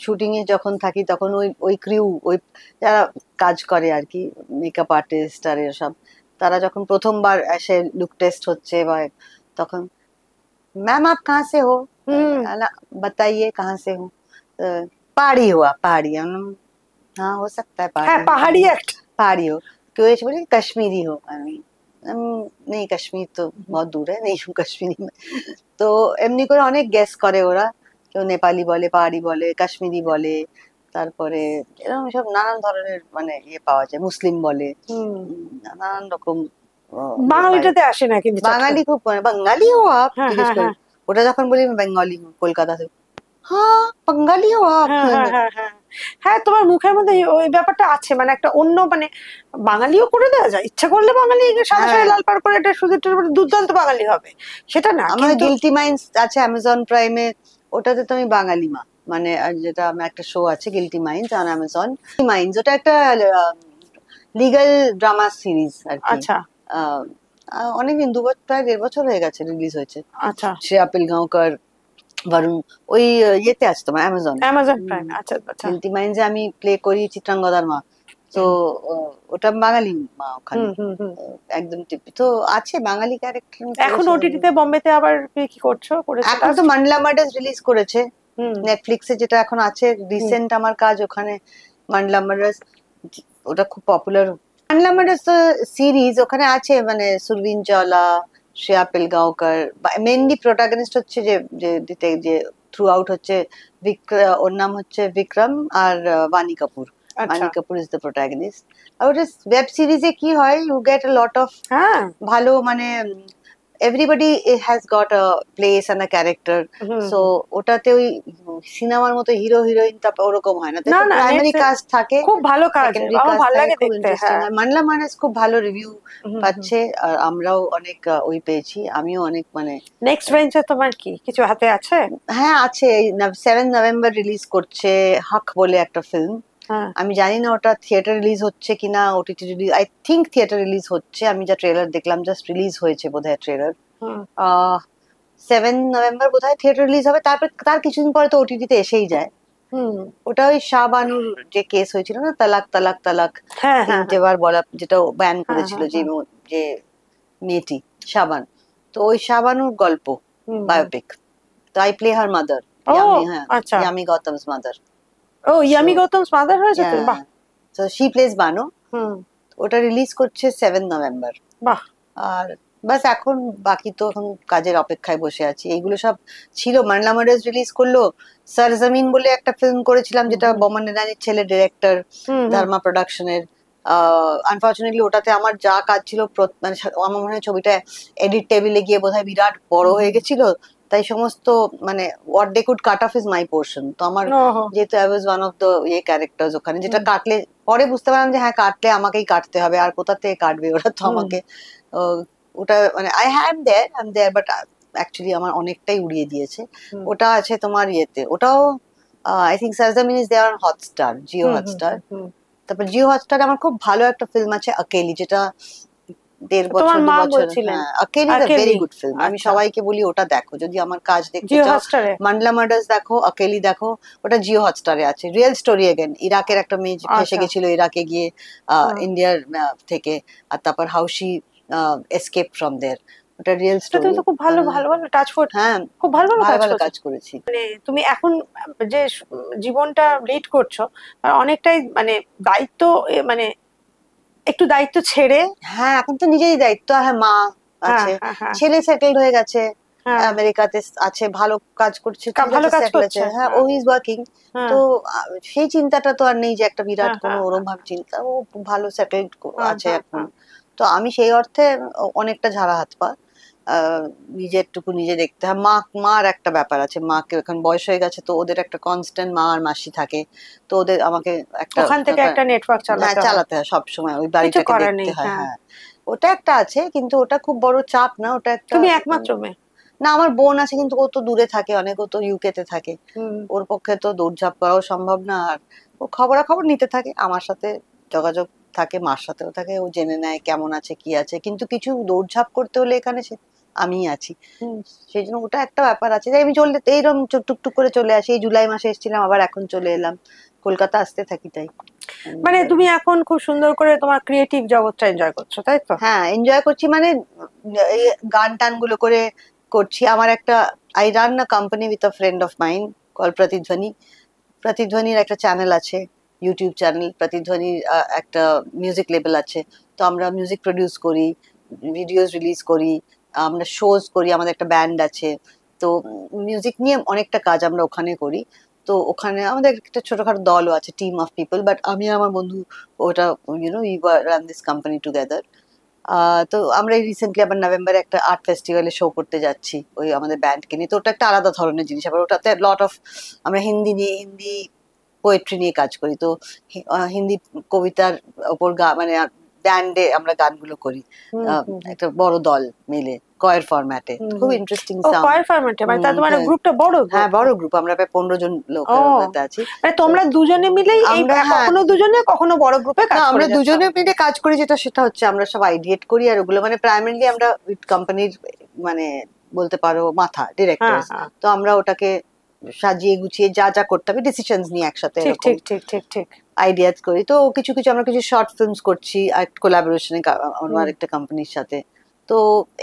[SPEAKER 1] শুটিং এ যখন থাকি তখন ওই ক্রিউ, ওই যারা কাজ করে আর কি, মেকআপ আর্টিস্ট আর এসব, তারা যখন প্রথমবার এসে লুক টেস্ট হচ্ছে বা তখন, मैम आप कहाँ से हो, बताइए कहाँ से हो, पहाड़ी हुआ, पहाड़ी, हाँ हो सकता है
[SPEAKER 2] पहाड़ी,
[SPEAKER 1] पहाड़ी हो, क्यों ऐसे बोले कश्मीरी हो, नहीं कश्मीर तो बहुत दूर है, नहीं हूँ कश्मीरी में। তো এমনি করে অনেক গেস করে ওরা, কেউ নেপালি বলে, পাহাড়ি বলে, কাশ্মীরি বলে, তারপরে এরকম সব নানান ধরনের মানে ইয়ে পাওয়া যায়, মুসলিম বলে, নানান রকম।
[SPEAKER 2] বাঙালিটাতে আসে না কিন্তু,
[SPEAKER 1] বাঙালি খুব, বাঙালি হো আপ, ওটা যখন বলি বেঙ্গলি কলকাতা থেকে, হ্যাঁ বাঙালি হো আপ,
[SPEAKER 2] হ্যাঁ তোমার মুখের মধ্যে ওই ব্যাপারটা আছে, মানে একটা অন্য, মানে বাঙালিও করে দেওয়া যায়, ইচ্ছা করলে বাঙালি সাদা সাদা লাল পাড় করে একটা সুন্দর দুর্দান্ত বাঙালি হবে, সেটা না।
[SPEAKER 1] আমার গিলটি মাইন্ডস আছে অ্যামাজন প্রাইমে, ওটাতে তো আমি বাঙালি মা, মানে যেটা আমার একটা শো আছে guilty minds on Amazon minds, ওটা একটা লিগ্যাল ড্রামা সিরিজ আর কি।
[SPEAKER 2] আচ্ছা,
[SPEAKER 1] অনেকদিন, প্রায় 1.5 বছর হয়ে গেছে রিলিজ হয়েছে।
[SPEAKER 2] আচ্ছা,
[SPEAKER 1] শ্রেয়া পিলগাঁওকর, বরুণ, ওই ইয়েতে আছে তোমার অ্যামাজন
[SPEAKER 2] প্রাইম। আচ্ছা আচ্ছা,
[SPEAKER 1] গিলটি মাইন্ডসে আমি প্লে করি চিত্রাঙ্গদার মা, তো ওটা বাঙালি মা ওখানে একদম টিপি, তো আছে বাঙালি ক্যারেক্টার।
[SPEAKER 2] এখন ওটিটিতে বোম্বেতে আবার কি করছো?
[SPEAKER 1] এখন তো মান্ডলা মার্ডার্স রিলিজ করেছে নেটফ্লিক্সে, যেটা এখন আছে রিসেন্ট আমার কাজ ওখানে, মান্ডলা মার্ডার্স, ওটা খুব পপুলার। মান্ডলা মার্ডার্স সিরিজ ওখানে আছে, মানে সুরবিন চাওলা, শ্রেয়া পিলগাঁওকর, মেনলি প্রোটাগনিস্ট হচ্ছে যে থ্রু আউট হচ্ছে ওর নাম হচ্ছে বিক্রম আর Bunny Kapoor. Bunny Kapoor is the protagonist. আর ওটা ওয়েব সিরিজে কি হয়, you get a lot of ভালো, মানে everybody has got a place and a character, so ওটাতে ওই সিনেমার মতো হিরো হিরোইন তারপর ওরকম হয় না, প্রাইমারি কাস্ট থাকে,
[SPEAKER 2] খুব ভালো কাজ, আমার ভালো লাগে দেখতে।
[SPEAKER 1] মানলা মানস খুব ভালো রিভিউ পাচ্ছে, আর আমরাও অনেক ওই পেয়েছি, আমিও অনেক, মানে
[SPEAKER 2] নেক্সট ভেঞ্চার তোমার কি কিছু হাতে আছে?
[SPEAKER 1] হ্যাঁ আছে, 7 নভেম্বর রিলিজ করছে হক বলে একটা ফিল্ম, আমি জানি না ওটা থিয়েটার রিলিজ হচ্ছে কিনা, OTT release, I think theatre release হচ্ছে, আমি যা ট্রেলার দেখলাম জাস্ট রিলিজ হয়েছে বোধহয় ট্রেলার। 7 নভেম্বর বোধহয় থিয়েটার রিলিজ হবে, তারপর তার কিছুদিন পরে তো ওটিটিতে এসেই যায়। ওটা ওই শাহবানুর যে কেস হয়েছিল না, তালাক তালাক তালাক 3টে বার বলা, যেটা ব্যান করেছিল যে মেয়েটি শাবান, তো ওই শাবানুর গল্প বায়োপিক, তো I play her mother, Yami Gautam's mother.
[SPEAKER 2] Yami Gautam's mother হয়েছে তো, বাহ।
[SPEAKER 1] সো শি প্লেস বানো, ওটা রিলিজ করছে 7 নভেম্বর।
[SPEAKER 2] বাহ।
[SPEAKER 1] আর বাস এখন বাকি তো এখন কাজের অপেক্ষায় বসে আছি। এইগুলো সব ছিল। মান্ডলা মার্ডার্স রিলিজ করলো, সরজমিন বলে একটা ফিল্ম করেছিলাম, যেটা বোমান ইরানির ছেলে ডিরেক্টর, ধর্মা প্রোডাকশনের। আনফর্চুনেটলি ওটাতে আমার যা কাজ ছিল, মানে আমার মনে হয় ছবিটা এডিট টেবিলে গিয়ে বোধহয় বিরাট বড় হয়ে গেছিল, তাই সমস্ত মানে what they could cut off is my portion. তো আমার যেহেতু I was one of the characters ওখানে, যেটা কাটলে পরে বুঝতে পারলাম যে হ্যাঁ কাটলে আমাকেই কাটতে হবে, আর কোথা থেকে কাটবে ওরা, তো আমাকে ওটা মানে I am there but actually আমার অনেকটাই উড়িয়ে দিয়েছে। ওটা আছে তোমার ইয়েতে, ওটাও I think Sarzameen is there on Hotstar, Jio Hotstar. তারপর জিও হটস্টার আমার খুব ভালো একটা ফিল্ম আছে অকেলি, যেটা দেড় বছর
[SPEAKER 2] তোমার মা
[SPEAKER 1] 2 বছর।
[SPEAKER 2] বলছিলেন
[SPEAKER 1] হ্যাঁ, Akeli is a very good film. আমি
[SPEAKER 2] আচ্ছা।
[SPEAKER 1] সবাইকে বলি ওটা দেখো, যদি আমার কাজ দেখতে
[SPEAKER 2] জিও
[SPEAKER 1] চাও।
[SPEAKER 2] হটস্টারে?
[SPEAKER 1] মান্ডলা মার্ডার্স দেখো, আকেলি দেখো, ওটা জিও হটস্টারে আছে। রিয়েল স্টোরি এগেন, ইরাকের একটা মেয়ে যে ফেসে
[SPEAKER 2] আচ্ছা।
[SPEAKER 1] গেছিল ইরাকে গিয়ে ইন্ডিয়ার থেকে, আর তারপর হাউ শি এসকেপ ফ্রম দেয়ার, ওটা রিয়েল
[SPEAKER 2] তো
[SPEAKER 1] স্টোরি।
[SPEAKER 2] তুমি তো খুব ভালো ভালো ভালো টাচ ফোর্ট,
[SPEAKER 1] হ্যাঁ,
[SPEAKER 2] খুব ভালো ভালো
[SPEAKER 1] ভালো
[SPEAKER 2] কাজ
[SPEAKER 1] ভালো
[SPEAKER 2] করছো।
[SPEAKER 1] কাজ করেছি।
[SPEAKER 2] মানে তুমি এখন যে জীবনটা লিড করছো, অনেকটাই মানে দায়িত্ব, মানে একটু দায়িত্ব ছেড়ে।
[SPEAKER 1] হ্যাঁ, এখন তো নিজেই দায়িত্ব। হ্যাঁ, মা
[SPEAKER 2] হ্যাঁ
[SPEAKER 1] আছে,
[SPEAKER 2] হ্যাঁ হ্যাঁ
[SPEAKER 1] ছেলে সেটেলড হয়ে গেছে,
[SPEAKER 2] হ্যাঁ,
[SPEAKER 1] আমেরিকাতে আছে, ভালো কাজ করছে, ঠিক
[SPEAKER 2] ভালো
[SPEAKER 1] আছে,
[SPEAKER 2] কাজ
[SPEAKER 1] সেটেল আছে।
[SPEAKER 2] করছে।
[SPEAKER 1] হ্যাঁ, ও ইজ ওয়ার্কিং।
[SPEAKER 2] হ্যাঁ
[SPEAKER 1] তো সেই চিন্তাটা তো আর নেই যে একটা বিরাট
[SPEAKER 2] হ্যাঁ
[SPEAKER 1] কোনো
[SPEAKER 2] হ্যাঁ
[SPEAKER 1] ওরম ভাবে চিন্তা। ও ভালো সেটেলড
[SPEAKER 2] হ্যাঁ
[SPEAKER 1] আছে
[SPEAKER 2] হ্যাঁ
[SPEAKER 1] এখন।
[SPEAKER 2] হ্যাঁ।
[SPEAKER 1] তো আমি সেই অর্থে অনেকটা ঝাড়া হাত পা। নিজের টুকু নিজে দেখতে হয়। মার একটা ব্যাপার আছে, মাকে এখন বয়স হয়ে গেছে, তো ওদের একটা কনস্ট্যান্ট মা আর মাসি থাকে। তো ওদের আমাকে একটা
[SPEAKER 2] ওখান থেকে একটা নেটওয়ার্ক
[SPEAKER 1] হ্যাঁ
[SPEAKER 2] চালাতে হয়,
[SPEAKER 1] চালাতে হয় সবসময়, ওই
[SPEAKER 2] কিছু
[SPEAKER 1] বাড়িটাকে
[SPEAKER 2] করার
[SPEAKER 1] দেখতে
[SPEAKER 2] নেই।
[SPEAKER 1] হয়।
[SPEAKER 2] হ্যাঁ,
[SPEAKER 1] হ্যাঁ, ওটা একটা আছে, কিন্তু ওটা খুব বড় চাপ না, ওটা একটা
[SPEAKER 2] তুমি একমাত্র মেয়ে?
[SPEAKER 1] না, আমার বোন আছে, কিন্তু ও তো দূরে থাকে অনেক, ও তো ইউকে তে থাকে।
[SPEAKER 2] হুম
[SPEAKER 1] ওর পক্ষে তো দৌড়ঝাঁপ করাও সম্ভব না। আর ও খবরাখবর নিতে থাকে, আমার সাথে যোগাযোগ থাকে, মার সাথেও থাকে, ও জেনে নেয় কেমন আছে কি আছে, কিন্তু কিছু দৌড়ঝাঁপ করতে হলে এখানে আমিই আছি।
[SPEAKER 2] হুম।
[SPEAKER 1] সেই জন্য ওটা একটা ব্যাপার আছে যে আমি চললে এইরকম টুকটুক করে চলে আসি। এই জুলাই মাসে এসেছিলাম, আবার এখন চলে এলাম, কলকাতা আসতে থাকি তাই।
[SPEAKER 2] মানে তুমি এখন খুব সুন্দর করে তোমার ক্রিয়েটিভ জগৎটা এনজয় করছো, তাই তো?
[SPEAKER 1] হ্যাঁ, এনজয় করছি, মানে এই গান টান গুলো করে করছি। আমার একটা, I run a company with a friend of mine call প্রতিধ্বনি। প্রতিধ্বনির একটা চ্যানেল আছে, ইউটিউব চ্যানেল। প্রতিধ্বনির একটা মিউজিক লেবেল আছে। তো আমরা মিউজিক প্রডিউস করি, ভিডিওস রিলিজ করি, আমরা শোজ করি, আমাদের একটা ব্যান্ড আছে। তো মিউজিক নিয়ে অনেকটা কাজ আমরা ওখানে করি। তো ওখানে আমাদের একটা ছোটখাটো দলও আছে, টিম অফ পিপল। বাট আমি আর আমার বন্ধু ওটা, we run this company together. তো আমরা রিসেন্টলি আবার নভেম্বরে একটা আর্ট ফেস্টিভ্যালে শো করতে যাচ্ছি ওই আমাদের ব্যান্ডকে নিয়ে। তো ওটা একটা আলাদা ধরনের জিনিস। আবার ওটাতে লট অফ, আমরা হিন্দি পোয়েট্রি নিয়ে কাজ করি। তো হিন্দি কবিতার ওপর মানে ব্যান্ডে আমরা গানগুলো করি,
[SPEAKER 2] হুম হুম হুম
[SPEAKER 1] একটা বড় দল মিলে কয়ের ফরম্যাটে।
[SPEAKER 2] হুম
[SPEAKER 1] খুব
[SPEAKER 2] হুম।
[SPEAKER 1] ইন্টারেস্টিং
[SPEAKER 2] ও
[SPEAKER 1] সাউন্ড।
[SPEAKER 2] কয়ের ফরম্যাটে, মানে তা তোমার গ্রুপটা বড়
[SPEAKER 1] হ্যাঁ,
[SPEAKER 2] গ্রুপ?
[SPEAKER 1] বড় গ্রুপ, আমরা প্রায় 15 জন লোক
[SPEAKER 2] ও,
[SPEAKER 1] আছি।
[SPEAKER 2] মানে তোমরা দুজনে মিলেই এই,
[SPEAKER 1] আমরা, হ্যাঁ,
[SPEAKER 2] কখনো দুজনে কখনো বড় গ্রুপে
[SPEAKER 1] না,
[SPEAKER 2] কাজ করে
[SPEAKER 1] আমরা
[SPEAKER 2] যাচ্ছ?
[SPEAKER 1] দুজনে মিলে কাজ করি, সেটা হচ্ছে আমরা সব আইডিয়েট করি। আর ওগুলো মানে প্রাইমারিলি আমরা কোম্পানির, মানে বলতে পারো মাথা,
[SPEAKER 2] হ্যাঁ
[SPEAKER 1] ডিরেক্টরস।
[SPEAKER 2] হ্যাঁ,
[SPEAKER 1] তো আমরা ওটাকে সাজিয়ে গুছিয়ে যা যা করতে হবে ডিসিশনস নিয়ে একসাথে
[SPEAKER 2] ঠিক
[SPEAKER 1] এরকম
[SPEAKER 2] ঠিক ঠিক ঠিক ঠিক।
[SPEAKER 1] আইডিয়াস করি। তো কিছু কিছু আমরা কিছু শর্ট ফিল্মস করছি আর কোলাবোরেশনে
[SPEAKER 2] হুম।
[SPEAKER 1] আমার একটা কোম্পানির সাথে। তো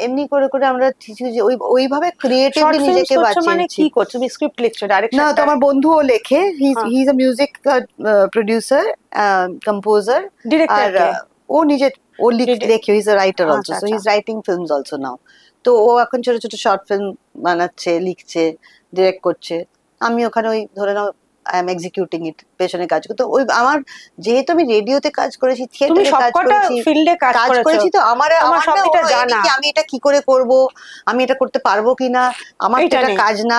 [SPEAKER 1] এমনি করে করে আমরা কিছু কিছু ওইভাবে
[SPEAKER 2] শর্ট
[SPEAKER 1] ক্রিয়েটিভলি
[SPEAKER 2] ফিল্মস
[SPEAKER 1] নিজেকে
[SPEAKER 2] করছো মানে
[SPEAKER 1] বাঁচিয়েছি।
[SPEAKER 2] কি করছো? তুমি স্ক্রিপ্ট লিখছো,
[SPEAKER 1] না,
[SPEAKER 2] ডাইরেকশন?
[SPEAKER 1] তো আমার বন্ধুও লেখে। হি
[SPEAKER 2] হ্যাঁ,
[SPEAKER 1] is a music producer, composer.
[SPEAKER 2] Director
[SPEAKER 1] আর
[SPEAKER 2] কে?
[SPEAKER 1] ও নিজে, ও
[SPEAKER 2] ডিডি-
[SPEAKER 1] লেখে, he is a writer also,
[SPEAKER 2] আচ্ছা
[SPEAKER 1] সো হি
[SPEAKER 2] আচ্ছা।
[SPEAKER 1] Is writing films also now. তো ও এখন ছোট ছোট শর্ট ফিল্ম বানাচ্ছে, লিখছে, ডিরেক্ট করছে। আমি ওখানে ওই ধরে নাও আই এম এক্সিকিউটিং ইট, পেছনে কাজ করতে। ওই আমার, যেহেতু আমি রেডিওতে কাজ করেছি,
[SPEAKER 2] তুমি
[SPEAKER 1] থিয়েটারে কাজ
[SPEAKER 2] সবকটা
[SPEAKER 1] করেছি,
[SPEAKER 2] ফিল্ডে কাজ করেছো,
[SPEAKER 1] তো আমার
[SPEAKER 2] তোমার
[SPEAKER 1] আমার না
[SPEAKER 2] সবটা
[SPEAKER 1] ওই
[SPEAKER 2] জানা।
[SPEAKER 1] কি আমি এটা কি করে করব, আমি এটা করতে পারবো কিনা, আমার তো
[SPEAKER 2] এইটা
[SPEAKER 1] এটা
[SPEAKER 2] নেই।
[SPEAKER 1] কাজ না।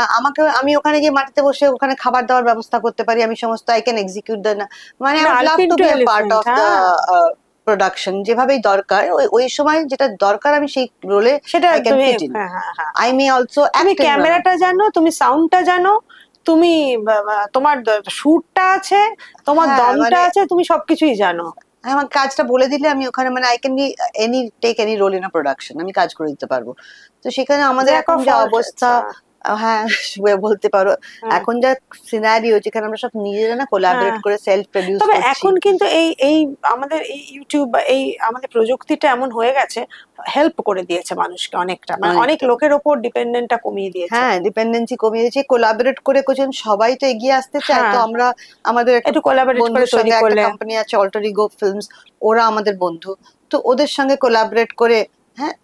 [SPEAKER 1] আমি ওখানে গিয়ে মাটিতে বসে ওখানে খাবার দাবার ব্যবস্থা করতে পারি, আমি সমস্ত আই ক্যান এক্সিকিউট দ্য, মানে আই
[SPEAKER 2] না,
[SPEAKER 1] উড লাভ
[SPEAKER 2] আলপিন
[SPEAKER 1] to
[SPEAKER 2] to
[SPEAKER 1] be a part
[SPEAKER 2] elephant,
[SPEAKER 1] of the
[SPEAKER 2] হ্যাঁ,
[SPEAKER 1] প্রোডাকশন, যেভাবেই দরকার ওই সময় যেটা দরকার আমি সেই রোলে
[SPEAKER 2] সেটা
[SPEAKER 1] আই ক্যান
[SPEAKER 2] তুমি,
[SPEAKER 1] ফিট ইন।
[SPEAKER 2] হ্যাঁ হ্যাঁ হ্যাঁ।
[SPEAKER 1] আই মে অলসো
[SPEAKER 2] তুমি
[SPEAKER 1] অ্যাক্ট ইন।
[SPEAKER 2] ক্যামেরাটা জানো, তুমি সাউন্ডটা জানো, তুমি তোমার শুটটা আছে, তোমার
[SPEAKER 1] হ্যাঁ,
[SPEAKER 2] দমটা
[SPEAKER 1] মানে
[SPEAKER 2] আছে, তুমি সবকিছুই জানো।
[SPEAKER 1] আমার কাজটা বলে দিলে আমি ওখানে, মানে I can be take any role in a production, আমি কাজ করে দিতে পারবো। তো সেখানে আমাদের
[SPEAKER 2] জ্যাক
[SPEAKER 1] এখন
[SPEAKER 2] অফ
[SPEAKER 1] যা
[SPEAKER 2] অল
[SPEAKER 1] অবস্থা,
[SPEAKER 2] ট্রেডস।
[SPEAKER 1] হ্যাঁ, বলতে পারো
[SPEAKER 2] হ্যাঁ
[SPEAKER 1] এখন যা সিনারিও, যেখানে আমরা সব নিজেরা না কোলাবরেট
[SPEAKER 2] হ্যাঁ।
[SPEAKER 1] করে সেলফ প্রডিউস
[SPEAKER 2] তবে
[SPEAKER 1] করছি।
[SPEAKER 2] এখন কিন্তু এই এই আমাদের এই ইউটিউব বা এই আমাদের প্রযুক্তিটা এমন হয়ে গেছে, হেল্প করে দিয়েছে মানুষকে অনেকটা, মানে অনেক
[SPEAKER 1] অনেকটা,
[SPEAKER 2] লোকের ওপর ডিপেন্ডেন্টটা কমিয়ে দিয়েছে।
[SPEAKER 1] হ্যাঁ, ডিপেন্ডেন্সি কমিয়ে দিয়েছে, কোলাবরেট করে করছেন, সবাই তো এগিয়ে আসতে চায়। তো
[SPEAKER 2] হ্যাঁ,
[SPEAKER 1] আমরা, আমাদের একটা
[SPEAKER 2] একটু কোলাবোরেট করে
[SPEAKER 1] বন্ধুর
[SPEAKER 2] তৈরি
[SPEAKER 1] সঙ্গে একটা
[SPEAKER 2] করলে।
[SPEAKER 1] কোম্পানি আছে অল্টার ইগো ফিল্মস, ওরা আমাদের বন্ধু। তো ওদের সঙ্গে কোলাবরেট করে, হ্যাঁ,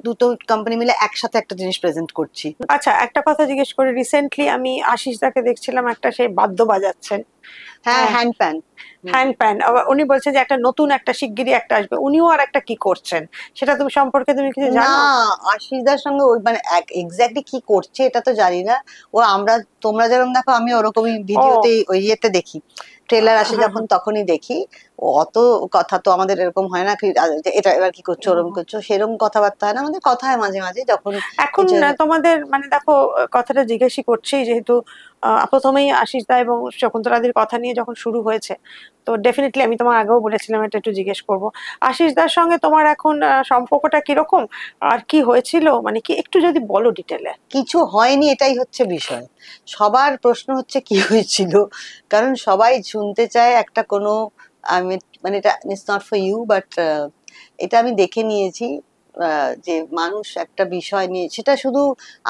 [SPEAKER 1] দুটো কোম্পানি মিলে একসাথে একটা জিনিস প্রেজেন্ট করছি।
[SPEAKER 2] আচ্ছা, একটা কথা জিজ্ঞেস করি, রিসেন্টলি আমি আশিস দাকে দেখছিলাম একটা সেই বাদ্য বাজাচ্ছেন,
[SPEAKER 1] হ্যাঁ, হ্যান্ড প্যান।
[SPEAKER 2] Hand pan. উনি বলছেন যে একটা নতুন একটা শিগগিরই একটা আসবে, উনিও আর একটা কি করছেন, সেটা তুমি সম্পর্কে তুমি কিছু
[SPEAKER 1] না,
[SPEAKER 2] জানো?
[SPEAKER 1] আশিসদার সঙ্গে ওই মানে এক্স্যাক্টলি কি করছে এটা তো জানি না। ও আমরা, তোমরা যেরকম দেখো আমি ওরকমই
[SPEAKER 2] ও,
[SPEAKER 1] ভিডিওতে ওই ইয়েতে দেখি, ট্রেলার আসে
[SPEAKER 2] হ্যাঁ
[SPEAKER 1] যখন তখনই দেখি। ও অত কথা তো আমাদের এরকম হয় না কি যে এটা এবার কি করছো, ওরকম
[SPEAKER 2] হ্যাঁ।
[SPEAKER 1] করছো, সেরকম কথাবার্তা হয় না আমাদের। কথা হয় মাঝে মাঝে যখন
[SPEAKER 2] এখন
[SPEAKER 1] কিছু।
[SPEAKER 2] তোমাদের মানে দেখো, কথাটা জিজ্ঞেসই করছি যেহেতু প্রথমেই আশিস দা এবং শকুন্তলাদির কথা নিয়ে যখন শুরু হয়েছে, তো ডেফিনেটলি আমি তোমার আগেও বলেছিলাম এটা একটু জিজ্ঞেস করব। আশিস দার সঙ্গে তোমার এখন সম্পর্কটা কিরকম, আর কি হয়েছিল, মানে কি একটু যদি বলো ডিটেলে।
[SPEAKER 1] কিছু হয়নি, এটাই হচ্ছে বিষয়। সবার প্রশ্ন হচ্ছে কি হয়েছিল, কারণ সবাই শুনতে চায় একটা কোনো, আমি মানে এটা it's not for you, but এটা আমি দেখে নিয়েছি যে মানুষ একটা বিষয় নিয়ে, সেটা শুধু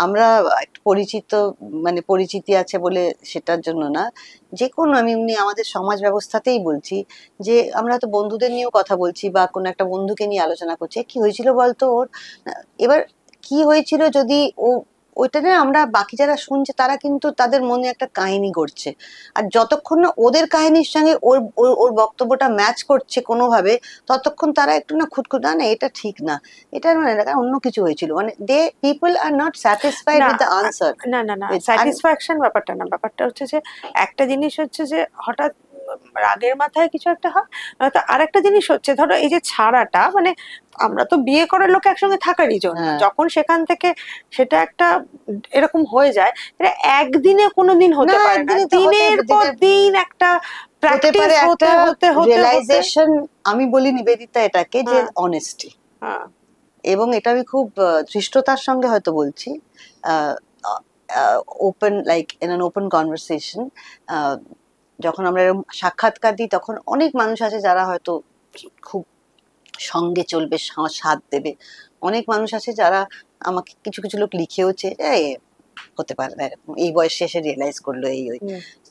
[SPEAKER 1] আমরা একটু পরিচিত মানে পরিচিতি আছে বলে সেটার জন্য না, যে কোনো আমি এমনি আমাদের সমাজ ব্যবস্থাতেই বলছি, যে আমরা তো বন্ধুদের নিয়েও কথা বলছি বা কোনো একটা বন্ধুকে নিয়ে আলোচনা করছি, কি হয়েছিল বলতো ওর, এবার কি হয়েছিল যদি ও, ওইটা না আমরা বাকি যারা শুনছে তারা কিন্তু তাদের মনে একটা কাহিনী করছে, আর যতক্ষণ না ওদের কাহিনীর সঙ্গে ওর ওর ওর বক্তব্যটা ম্যাচ করছে কোনোভাবে, ততক্ষণ তারা একটু না খুঁতখুঁত, না না এটা ঠিক না, এটা মানে অন্য কিছু হয়েছিল, মানে they people are not satisfied with the answer.
[SPEAKER 2] না না না, স্যাটিসফ্যাকশন ব্যাপারটা না, ব্যাপারটা হচ্ছে যে একটা জিনিস হচ্ছে যে হঠাৎ রাগের মাথায় কিছু একটা হয়, তো আরেকটা জিনিস হচ্ছে ধরো এই যে ছাড়াটা, মানে আমরা তো বিয়ে করার লোক একসঙ্গে থাকারই জন্য, যখন সেখান থেকে সেটা একটা এরকম হয়ে যায়, এটা একদিনে কোনোদিন হতে পারে না, দিনের পর দিন একটা প্র্যাকটিস হতে হতে হতে
[SPEAKER 1] রিয়েলাইজেশন। আমি বলি নিবেদিতা এটাকে যে অনেস্টি, এবং এটা আমি খুব ধৃষ্টতার সঙ্গে হয়তো বলছি, open like in an open conversation. যখন আমরা এরকম সাক্ষাৎকার দিই তখন অনেক মানুষ আছে যারা হয়তো খুব সঙ্গে চলবে, সাথ দেবে, অনেক মানুষ আছে যারা আমাকে কিছু কিছু লোক লিখেওছে হতে পারে না এরকম, এই বয়সে এসে রিয়েলাইজ করলো এই ওই।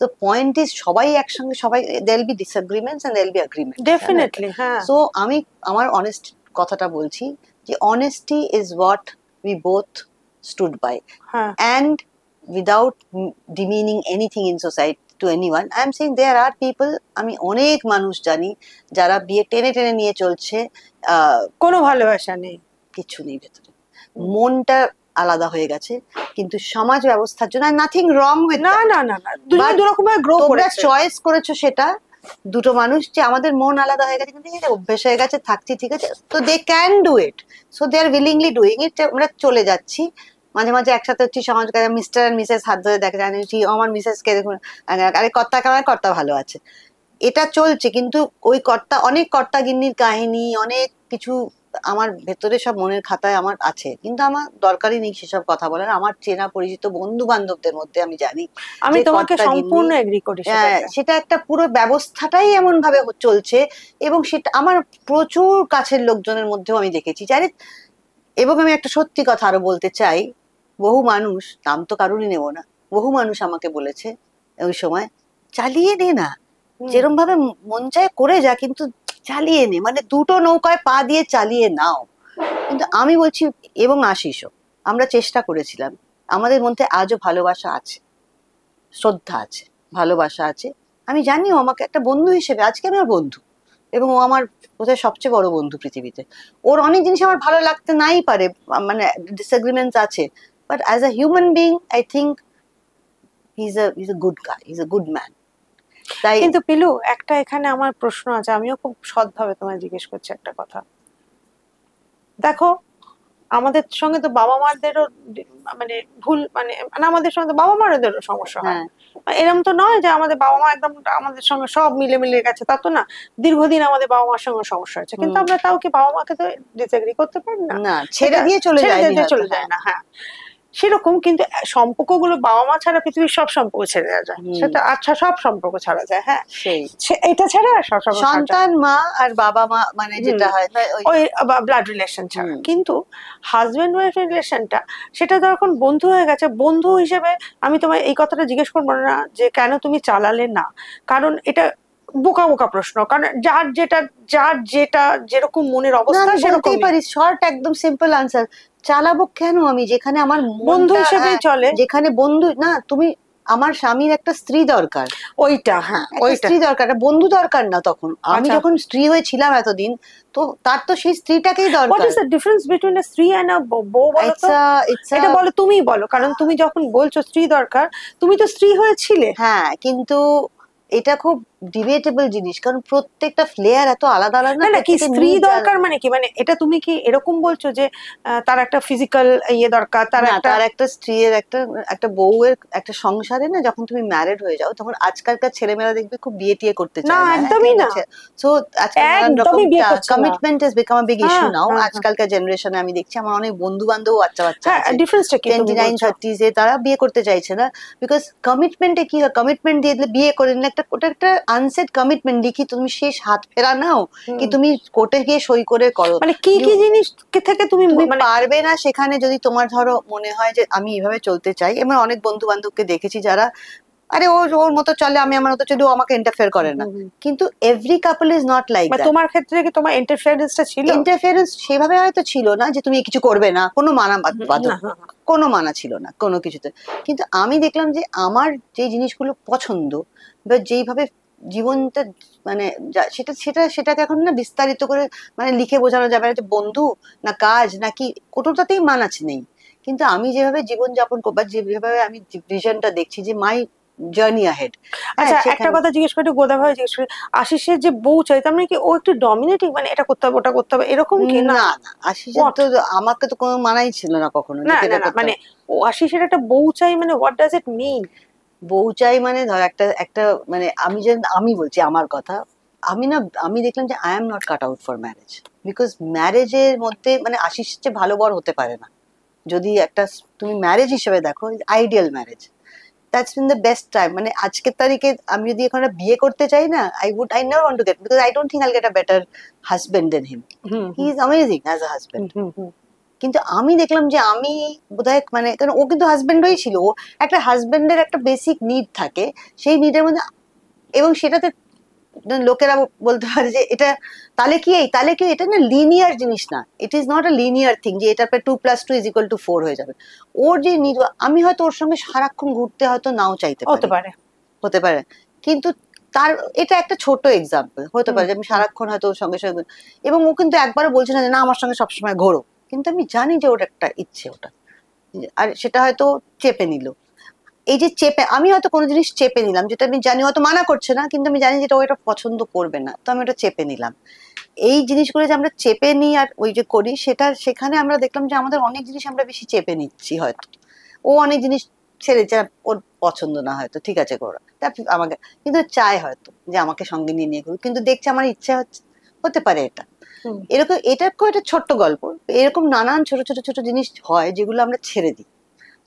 [SPEAKER 1] তো পয়েন্ট ইজ সবাই একসঙ্গে, সবাই there will be disagreements and there will be agreement,
[SPEAKER 2] definitely. হ্যাঁ,
[SPEAKER 1] সো আমি আমার অনেস্ট কথাটা বলছি যে honesty is what we both stood by, and without demeaning anything in society to anyone, I am saying there are people, আমি অনেক মানুষ জানি যারা বিয়ে টেনে টেনে নিয়ে চলছে,
[SPEAKER 2] কোনো ভালোবাসা নেই,
[SPEAKER 1] কিছু নেই ভেতরে, মনটা আলাদা হয়ে গেছে, কিন্তু সমাজ ব্যবস্থার জন্য নাথিং রং উইথ,
[SPEAKER 2] না না না না, দুজন দুরকম ভাবে গ্রো করেছে,
[SPEAKER 1] চয়েস করেছো সেটা, দুটো মানুষ যে আমাদের মন আলাদা হয়ে গেছে কিন্তু এটা অভ্যেস হয়ে গেছে থাকছি, ঠিক আছে, তো they can do it, so they are willingly doing it, আমরা চলে যাচ্ছি, মাঝে মাঝে একসাথে হচ্ছি, সমাজ মিস্টার এন্ড মিসেস হাত ধরে দেখে জানি আমার মিসেস কে দেখুন, আরে কর্তা কেমন, কর্তা ভালো আছে, এটা চলছে, কিন্তু ওই কর্তা, অনেক কর্তা গিন্নির কাহিনী, অনেক কিছু আমার ভেতরে সব মনের খাতায় আমার আছে, কিন্তু আমার দরকারই নেই সেসব কথা বলার, আমার চেনা পরিচিত বন্ধু বান্ধবদের মধ্যে আমি জানি,
[SPEAKER 2] আমি তোমাকে সম্পূর্ণ এগ্রি করি,
[SPEAKER 1] সেটা একটা পুরো ব্যবস্থাটাই এমন ভাবে চলছে, এবং সেটা আমার প্রচুর কাছের লোকজনের মধ্যেও আমি দেখেছি জানি, এবং আমি একটা সত্যি কথা আরো বলতে চাই, বহু মানুষ, নাম তো কারোরই নেব না, বহু মানুষ আমাকে বলেছে ওই সময়, চালিয়ে নে না, যেরকম ভাবে মন চায় করে যা, কিন্তু চালিয়ে নে, মানে দুটো নৌকায় পা দিয়ে চালিয়ে নাও, কিন্তু আমি বলছি, এবং আশিসও আমরা চেষ্টা করেছিলাম, আমাদের মধ্যে আজও ভালোবাসা আছে, শ্রদ্ধা আছে, ভালোবাসা আছে, আমি জানি ও আমাকে একটা বন্ধু হিসেবে, আজকে আমার বন্ধু, এবং ও আমার বোধহয় সবচেয়ে বড় বন্ধু পৃথিবীতে, ওর অনেক জিনিস আমার ভালো লাগতে নাই পারে, মানে ডিসএগ্রিমেন্টস আছে, but as a human being I think he is a good guy, he is a good man.
[SPEAKER 2] তাই কিন্তু পিলু, একটা এখানে আমার প্রশ্ন আছে, আমিও খুব সৎভাবে তোমায় জিজ্ঞেস করছি একটা কথা, দেখো আমাদের সঙ্গে তো বাবা মাদেরও মানে ভুল, মানে আমাদের সঙ্গে তো বাবা মাদেরও সমস্যা হয়, এরকম তো নয় যে আমাদের বাবা মা একদম আমাদের সঙ্গে সব মিলে মিলে গেছে, তা তো না, দীর্ঘদিন আমাদের বাবা মার সঙ্গে সমস্যা হয়েছে, কিন্তু আমরা তাও কি বাবা মাকে তো ডিসএগ্রি করতে পারি না,
[SPEAKER 1] ছেড়ে দিয়ে চলে
[SPEAKER 2] যায় না, হ্যাঁ সেরকম, কিন্তু সম্পর্কগুলো বাবা মা ছাড়া পৃথিবীর সব সম্পর্ক ছেড়ে দেওয়া যায়, সেটা আচ্ছা সব সম্পর্ক ছাড়া যায়, হ্যাঁ এটা ছাড়া সব
[SPEAKER 1] সন্তান, মা আর বাবা মা, মানে যেটা হয়
[SPEAKER 2] ওই ব্লাড রিলেশন ছাড়া, কিন্তু হাজবেন্ড ওয়াইফ রিলেশনটা, সেটা যখন বন্ধু হয়ে গেছে, বন্ধু হিসেবে আমি তোমায় এই কথাটা জিজ্ঞেস করবো না যে কেন তুমি চালালে না, কারণ এটা বোকা বোকা প্রশ্ন, কারণ যার যেটা যেরকম মনের অবস্থা সেরকমই
[SPEAKER 1] পারি, শর্ট একদম সিম্পল আনসার, চালাবো কেন আমি, যেখানে আমার
[SPEAKER 2] বন্ধু হিসেবে চলে,
[SPEAKER 1] যেখানে বন্ধু না, তুমি আমার স্বামীর একটা স্ত্রী দরকার,
[SPEAKER 2] ওইটা, হ্যাঁ ওইটা
[SPEAKER 1] স্ত্রী দরকার, বন্ধু দরকার না, তখন আমি যখন স্ত্রী হয়েছিলাম এতদিন, তো তার তো সেই স্ত্রীটাকেই দরকার।
[SPEAKER 2] What is the difference between আ স্ত্রী এন্ড আ বউ, বলো তো, এটা বলো, তুমিই বলো, কারণ তুমি যখন বলছো স্ত্রী দরকার, তুমি তো স্ত্রী হয়েছিলে।
[SPEAKER 1] হ্যাঁ, কিন্তু এটা খুব ডিবেটেবল জিনিস, কারণ প্রত্যেকটা ফ্লেয়ার এত আলাদা আলাদা
[SPEAKER 2] না, কি স্ত্রী দরকার মানে কি, মানে এটা তুমি কি এরকম বলছো যে তার একটা ফিজিক্যাল ইয়ে দরকার,
[SPEAKER 1] তার একটা স্ত্রীর একটা বউয়ের একটা সংসারে না, যখন তুমি ম্যারিড হয়ে যাও তখন আজকালকার ছেলেমেয়েরা দেখবে খুব বিয়ে টিয়ে করতে চায় না,
[SPEAKER 2] একদমই না।
[SPEAKER 1] সো আজকাল নানান রকম commitment has become a big issue now.
[SPEAKER 2] হ্যাঁ।
[SPEAKER 1] আজকালকার জেনারেশনে আমি দেখছি আমার অনেক বন্ধু বান্ধব বাচ্চা আছে
[SPEAKER 2] ডিফারেন্সটা কি
[SPEAKER 1] 29 30s এ, তারা বিয়ে করতে চাইছে না, বিকজ কমিটমেন্টে কি হয়, কমিটমেন্ট দিয়ে দিলে বিয়ে করে নিলে ওটা একটা আনসেট কমিটমেন্ট, লিখি তুমি শেষ হাত ফেরা নাও কি তুমি কোর্টে গিয়ে সই করে করো,
[SPEAKER 2] মানে কি কি জিনিস থেকে তুমি
[SPEAKER 1] পারবে না সেখানে। যদি তোমার ধরো মনে হয় যে আমি এইভাবে চলতে চাই, এবার অনেক বন্ধু বান্ধবকে দেখেছি যারা আরে ওর মতো চলে, আমি আমার মতো চলি, ও আমাকে ইন্টারফেয়ার করে না, কিন্তু every couple is not like that.
[SPEAKER 2] তোমার ক্ষেত্রে কি তোমার ইন্টারফেয়ারেন্সটা ছিল?
[SPEAKER 1] ইন্টারফেয়ারেন্স সেভাবে হয়তো ছিল না যে তুমি কিছু করবে না, কোনো কোনো মানা ছিল না কোনো কিছুতে, কিন্তু আমি দেখলাম যে আমার যে জিনিসগুলো পছন্দ বা যেইভাবে জীবনটা মানে সেটা সেটা সেটাকে এখন না বিস্তারিত করে মানে লিখে বোঝানো যাবে না যে বন্ধু না কাজ নাকি কোনোটাতেই মানাচ্ছে নেই, কিন্তু আমি যেভাবে জীবনযাপন করবো, যেভাবে আমি ভিশনটা দেখছি যে মাই জার্নি আহেড।
[SPEAKER 2] আচ্ছা একটা কথা জিজ্ঞেস করি, গোদা ভাই জিজ্ঞেস করি, আশিসের যে বউ চাই তার মানে কি ও একটু ডমিনেটিং, মানে এটা করতে হবে ওটা করতে হবে এরকম কি?
[SPEAKER 1] না না, আশিসের তো আমাকে তো কোনো মানাই ছিল না কখনো,
[SPEAKER 2] না না, মানে ও আশিসের একটা বউ চাই মানে হোয়াট ডাজ ইট মিন?
[SPEAKER 1] বউ চাই মানে ধর একটা মানে আমি বলছি আমার কথা, আমি দেখলাম যে I am not cut out for marriage, because ম্যারেজের মধ্যে মানে আশিস চেয়ে ভালো বর হতে পারে না। যদি একটা তুমি ম্যারেজ হিসেবে দেখো, ideal marriage, that's been the best time. মানে আজকের তারিখে আমি যদি এখন বিয়ে করতে চাই না, I never want to get, because I don't think I'll get a better husband then him, he is amazing as a husband. কিন্তু আমি দেখলাম যে আমি বোধহয় মানে কারণ ও কিন্তু হাজবেন্ডই ছিল, একটা হাজবেন্ডের একটা বেসিক নিড থাকে, সেই নিডের মধ্যে, এবং সেটাতে লোকেরা বলতে পারে যে এটা তাহলে কি এটা না লিনিয়ার জিনিস না, it is not a linear thing যে এটার পরে 2+2 = 4 হয়ে যাবে। ওর যে নিড, আমি হয়তো ওর সঙ্গে সারাক্ষণ ঘুরতে হয়তো নাও চাইতে হতে পারে, কিন্তু তার এটা একটা ছোট এক্সাম্পল হতে পারে যে আমি সারাক্ষণ হয়তো ওর সঙ্গে সঙ্গে, এবং ও কিন্তু একবারও বলছে না যে না আমার সঙ্গে সবসময় ঘোরো, কিন্তু আমি জানি যে ওর একটা ইচ্ছে ওটা, আর সেটা হয়তো চেপে নিল। এই যে আমি হয়তো কোনো জিনিস চেপে নিলাম যেটা আমি জানি হয়তো মানা করছে না, কিন্তু আমি জানি যেটা ও এটা পছন্দ করবে না, তো আমি ওটা চেপে নিলাম। এই জিনিসগুলো যে আমরা চেপে নিই আর ওই যে করি, সেখানে আমরা দেখলাম যে আমাদের অনেক জিনিস আমরা বেশি চেপে নিচ্ছি হয়তো। ও অনেক জিনিস ছেড়ে যা ওর পছন্দ না হয়তো, ঠিক আছে করো আমাকে, কিন্তু চায় হয়তো যে আমাকে সঙ্গে নিয়ে নিয়ে ঘুরো, কিন্তু দেখছে আমার ইচ্ছা হতে পারে এটা এরকম। এটা একটা ছোট্ট গল্প, এরকম নানান ছোট ছোট ছোট জিনিস হয় যেগুলো আমরা ছেড়ে দিই,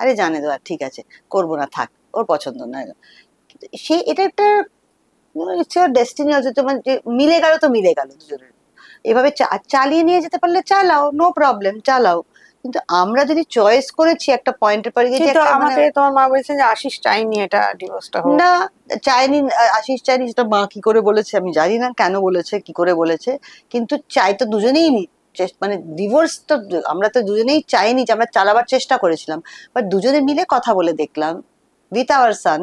[SPEAKER 1] আরে জানে তো আর ঠিক আছে করবো না, থাক ওর পছন্দ না, সে এটা একটা ডেস্টিনি আছে তোমার, যে মিলে গেল তো মিলে গেল দুজনের, এভাবে চালিয়ে নিয়ে যেতে পারলে চালাও, নো প্রবলেম চালাও, কিন্তু আমরা যদি চয়েস করেছি একটা পয়েন্টের পরে গিয়ে,
[SPEAKER 2] আমাকে তোমার মা বলেছেন যে আশিস চাইনি এটা ডিভোর্সটা হোক,
[SPEAKER 1] না চাইনি, আশিস চাইনি সেটা মা কি করে বলেছে আমি জানি না, কেন বলেছে কি করে বলেছে, কিন্তু চাই তো দুজনেই নি, মানে ডিভোর্স তো আমরা তো দুজনেই চাইনি, যে আমরা চালাবার চেষ্টা করেছিলাম, বাট দুজনে মিলে কথা বলে দেখলাম উইথ আওয়ার সান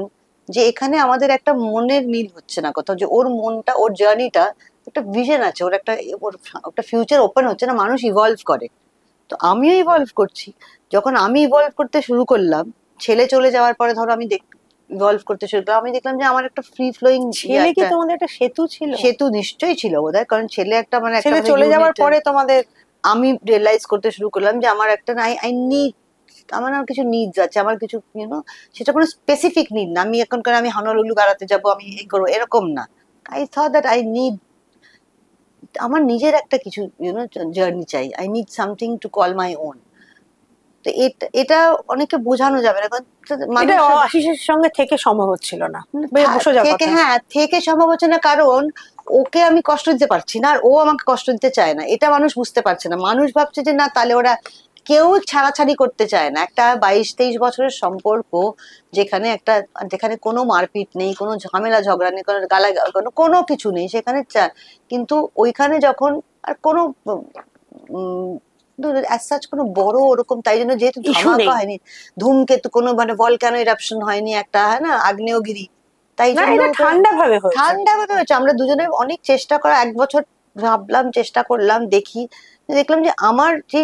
[SPEAKER 1] যে এখানে আমাদের একটা মনের মিল হচ্ছে না কোথাও, যে ওর মনটা ওর জার্নিটা একটা ভিশন আছে, ওর একটা ফিউচার ওপেন হচ্ছে না, মানুষ ইভলভ করে, তো আমিও ইভলভ করছি। যখন আমি ইভলভ করতে শুরু করলাম, ছেলে চলে যাওয়ার পরে ধরো আমি ইভলভ করতে শুরু করলাম, আমি দেখলাম যে আমার একটা ফ্রি ফ্লোয়িং,
[SPEAKER 2] ছেলে কি তোমাদের একটা সেতু ছিল?
[SPEAKER 1] সেতু নিশ্চয়ই ছিল বোধহয়, কারণ ছেলে একটা মানে
[SPEAKER 2] ছেলে চলে যাওয়ার পরে তোমাদের,
[SPEAKER 1] আমি রিয়েলাইজ করতে শুরু করলাম যে আমার একটা আই নিড, আমার কিছু নিডস আছে, আমার কিছু সেটা কোনো স্পেসিফিক নিড না, আমি এখন আমি হনলুলু বেড়াতে যাবো, আমি এই করবো এরকম না, I thought that I need আমার নিজের একটা কিছু জার্নি চাই, I need something to call my own. তো এটা অনেকে বোঝানো যাবে না,
[SPEAKER 2] এটা আশিসের সঙ্গে থেকে সম্ভব হচ্ছিল না,
[SPEAKER 1] হ্যাঁ থেকে সম্ভব হচ্ছে না, কারণ ওকে আমি কষ্ট দিতে পারছি না আর ও আমাকে কষ্ট দিতে চায় না, এটা মানুষ বুঝতে পারছে না। মানুষ ভাবছে যে না তাহলে ওরা কেউ ছাড়াছাড়ি করতে চায় না, একটা 22-23 বছরের সম্পর্ক যেখানে কোনো মারপিট নেই, কোনো ঝামেলা ঝগড়া নেই, কোনো গালাগাল কোনো কিছু নেই সেখানে, কিন্তু ওইখানে যখন আর কোনো কোনো বড় ওরকম, তাই জন্য যেহেতু ধামাকা হয়নি, ধূমকেতু কোনো মানে ভলকানো ইরাপশন হয়নি, একটা হয় না আগ্নেয়গিরি, তাই জন্য
[SPEAKER 2] ঠান্ডা ভাবে
[SPEAKER 1] হয়েছে। আমরা দুজনে অনেক চেষ্টা করা, 1 বছর ভাবলাম, চেষ্টা করলাম, দেখলাম যে আমার যে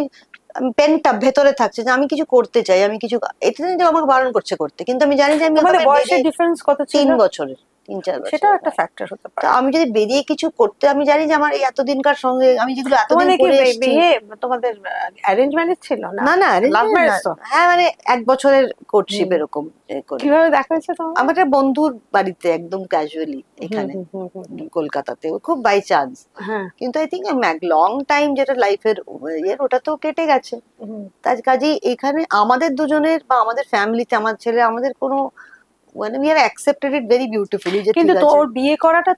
[SPEAKER 1] পেনটা ভেতরে থাকছে যে আমি কিছু করতে চাই, আমি কিছু, এটা আমাকে বারণ করছে করতে, কিন্তু আমি জানি যে আমি
[SPEAKER 2] 3 বছরের
[SPEAKER 1] 3-4 বছর।
[SPEAKER 2] সেটাও একটা ফ্যাক্টর হতে
[SPEAKER 1] তো
[SPEAKER 2] পারে।
[SPEAKER 1] আমি যদি বেরিয়ে কিছু করতে, আমি জানি যে আমার এই এতদিনকার সঙ্গে আমি যেগুলো এতদিন
[SPEAKER 2] তোমাদের কি
[SPEAKER 1] করে এসেছি।
[SPEAKER 2] বিয়ে তোমাদের অ্যারেঞ্জ ম্যারেজ ছিল না?
[SPEAKER 1] না না
[SPEAKER 2] লাভ ম্যারেজ তো?
[SPEAKER 1] হ্যাঁ মানে 1 বছরের কোর্টশিপ এরকম করে।
[SPEAKER 2] কিভাবে দেখা হয়েছে তোমার?
[SPEAKER 1] আমার একটা বন্ধুর বাড়িতে একদম ক্যাজুয়ালি এখানে কলকাতাতে, খুব বাই চান্স।
[SPEAKER 2] হ্যাঁ।
[SPEAKER 1] কিন্তু আই থিঙ্ক লং টাইম যেটা লাইফের ওটা তো কেটে গেছে। তার কাজেই এখানে আমাদের দুজনের বা আমাদের ফ্যামিলিতে আমার ছেলে আমাদের কোনো মানে we have accepted it very beautifully যে
[SPEAKER 2] কিন্তু
[SPEAKER 1] ঠিক আছে।
[SPEAKER 2] তোর বিয়ে করাটা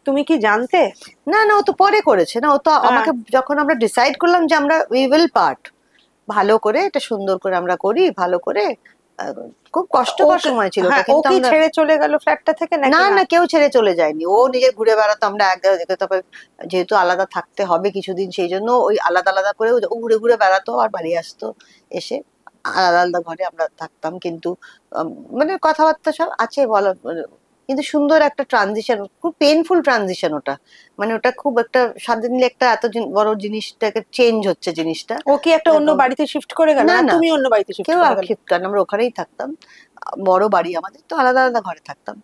[SPEAKER 2] তুমি কি জানতে?
[SPEAKER 1] না না, ও তো পরে করেছে না, ও তো আমাকে যখন আমরা ডিসাইড করলাম যে আমরা উই উইল পার্ট, ভালো করে এটা সুন্দর করে আমরা করি, ভালো করে। খুব কষ্টকর সময় ছিল ওটা,
[SPEAKER 2] হ্যাঁ, ও
[SPEAKER 1] কিন্তু
[SPEAKER 2] কি
[SPEAKER 1] আমরা
[SPEAKER 2] ছেড়ে চলে গেল ফ্ল্যাটটা থেকে নাকি?
[SPEAKER 1] না না, কেউ ছেড়ে চলে যায়নি, ও নিজে ঘুরে বেড়াতো, আমরা এক জায়গায় যেতে, তারপর যেহেতু আলাদা থাকতে হবে কিছুদিন সেই জন্য ওই আলাদা আলাদা করে ও ঘুরে ঘুরে বেড়াতো আর বাড়ি আসতো, এসে আলাদা আলাদা ঘরে আমরা থাকতাম। কিন্তু মানে কথাবার্তা সব আছে বলো, কিন্তু সুন্দর একটা ট্রানজিশন, খুব পেইনফুল ট্রানজিশন ওটা। মানে ওটা খুব একটা সাডেনলি একটা এত বড় জিনিসটাকে চেঞ্জ হচ্ছে জিনিসটা।
[SPEAKER 2] ও কি একটা অন্য বাড়িতে শিফট করে গেল?
[SPEAKER 1] না
[SPEAKER 2] না
[SPEAKER 1] না,
[SPEAKER 2] তুমি অন্য বাড়িতে শিফট
[SPEAKER 1] কেউ
[SPEAKER 2] করে
[SPEAKER 1] আর
[SPEAKER 2] গেলে?
[SPEAKER 1] শিফট করেন, আমরা ওখানেই থাকতাম, বড় বাড়ি আমাদের, তো আলাদা আলাদা ঘরে থাকতাম।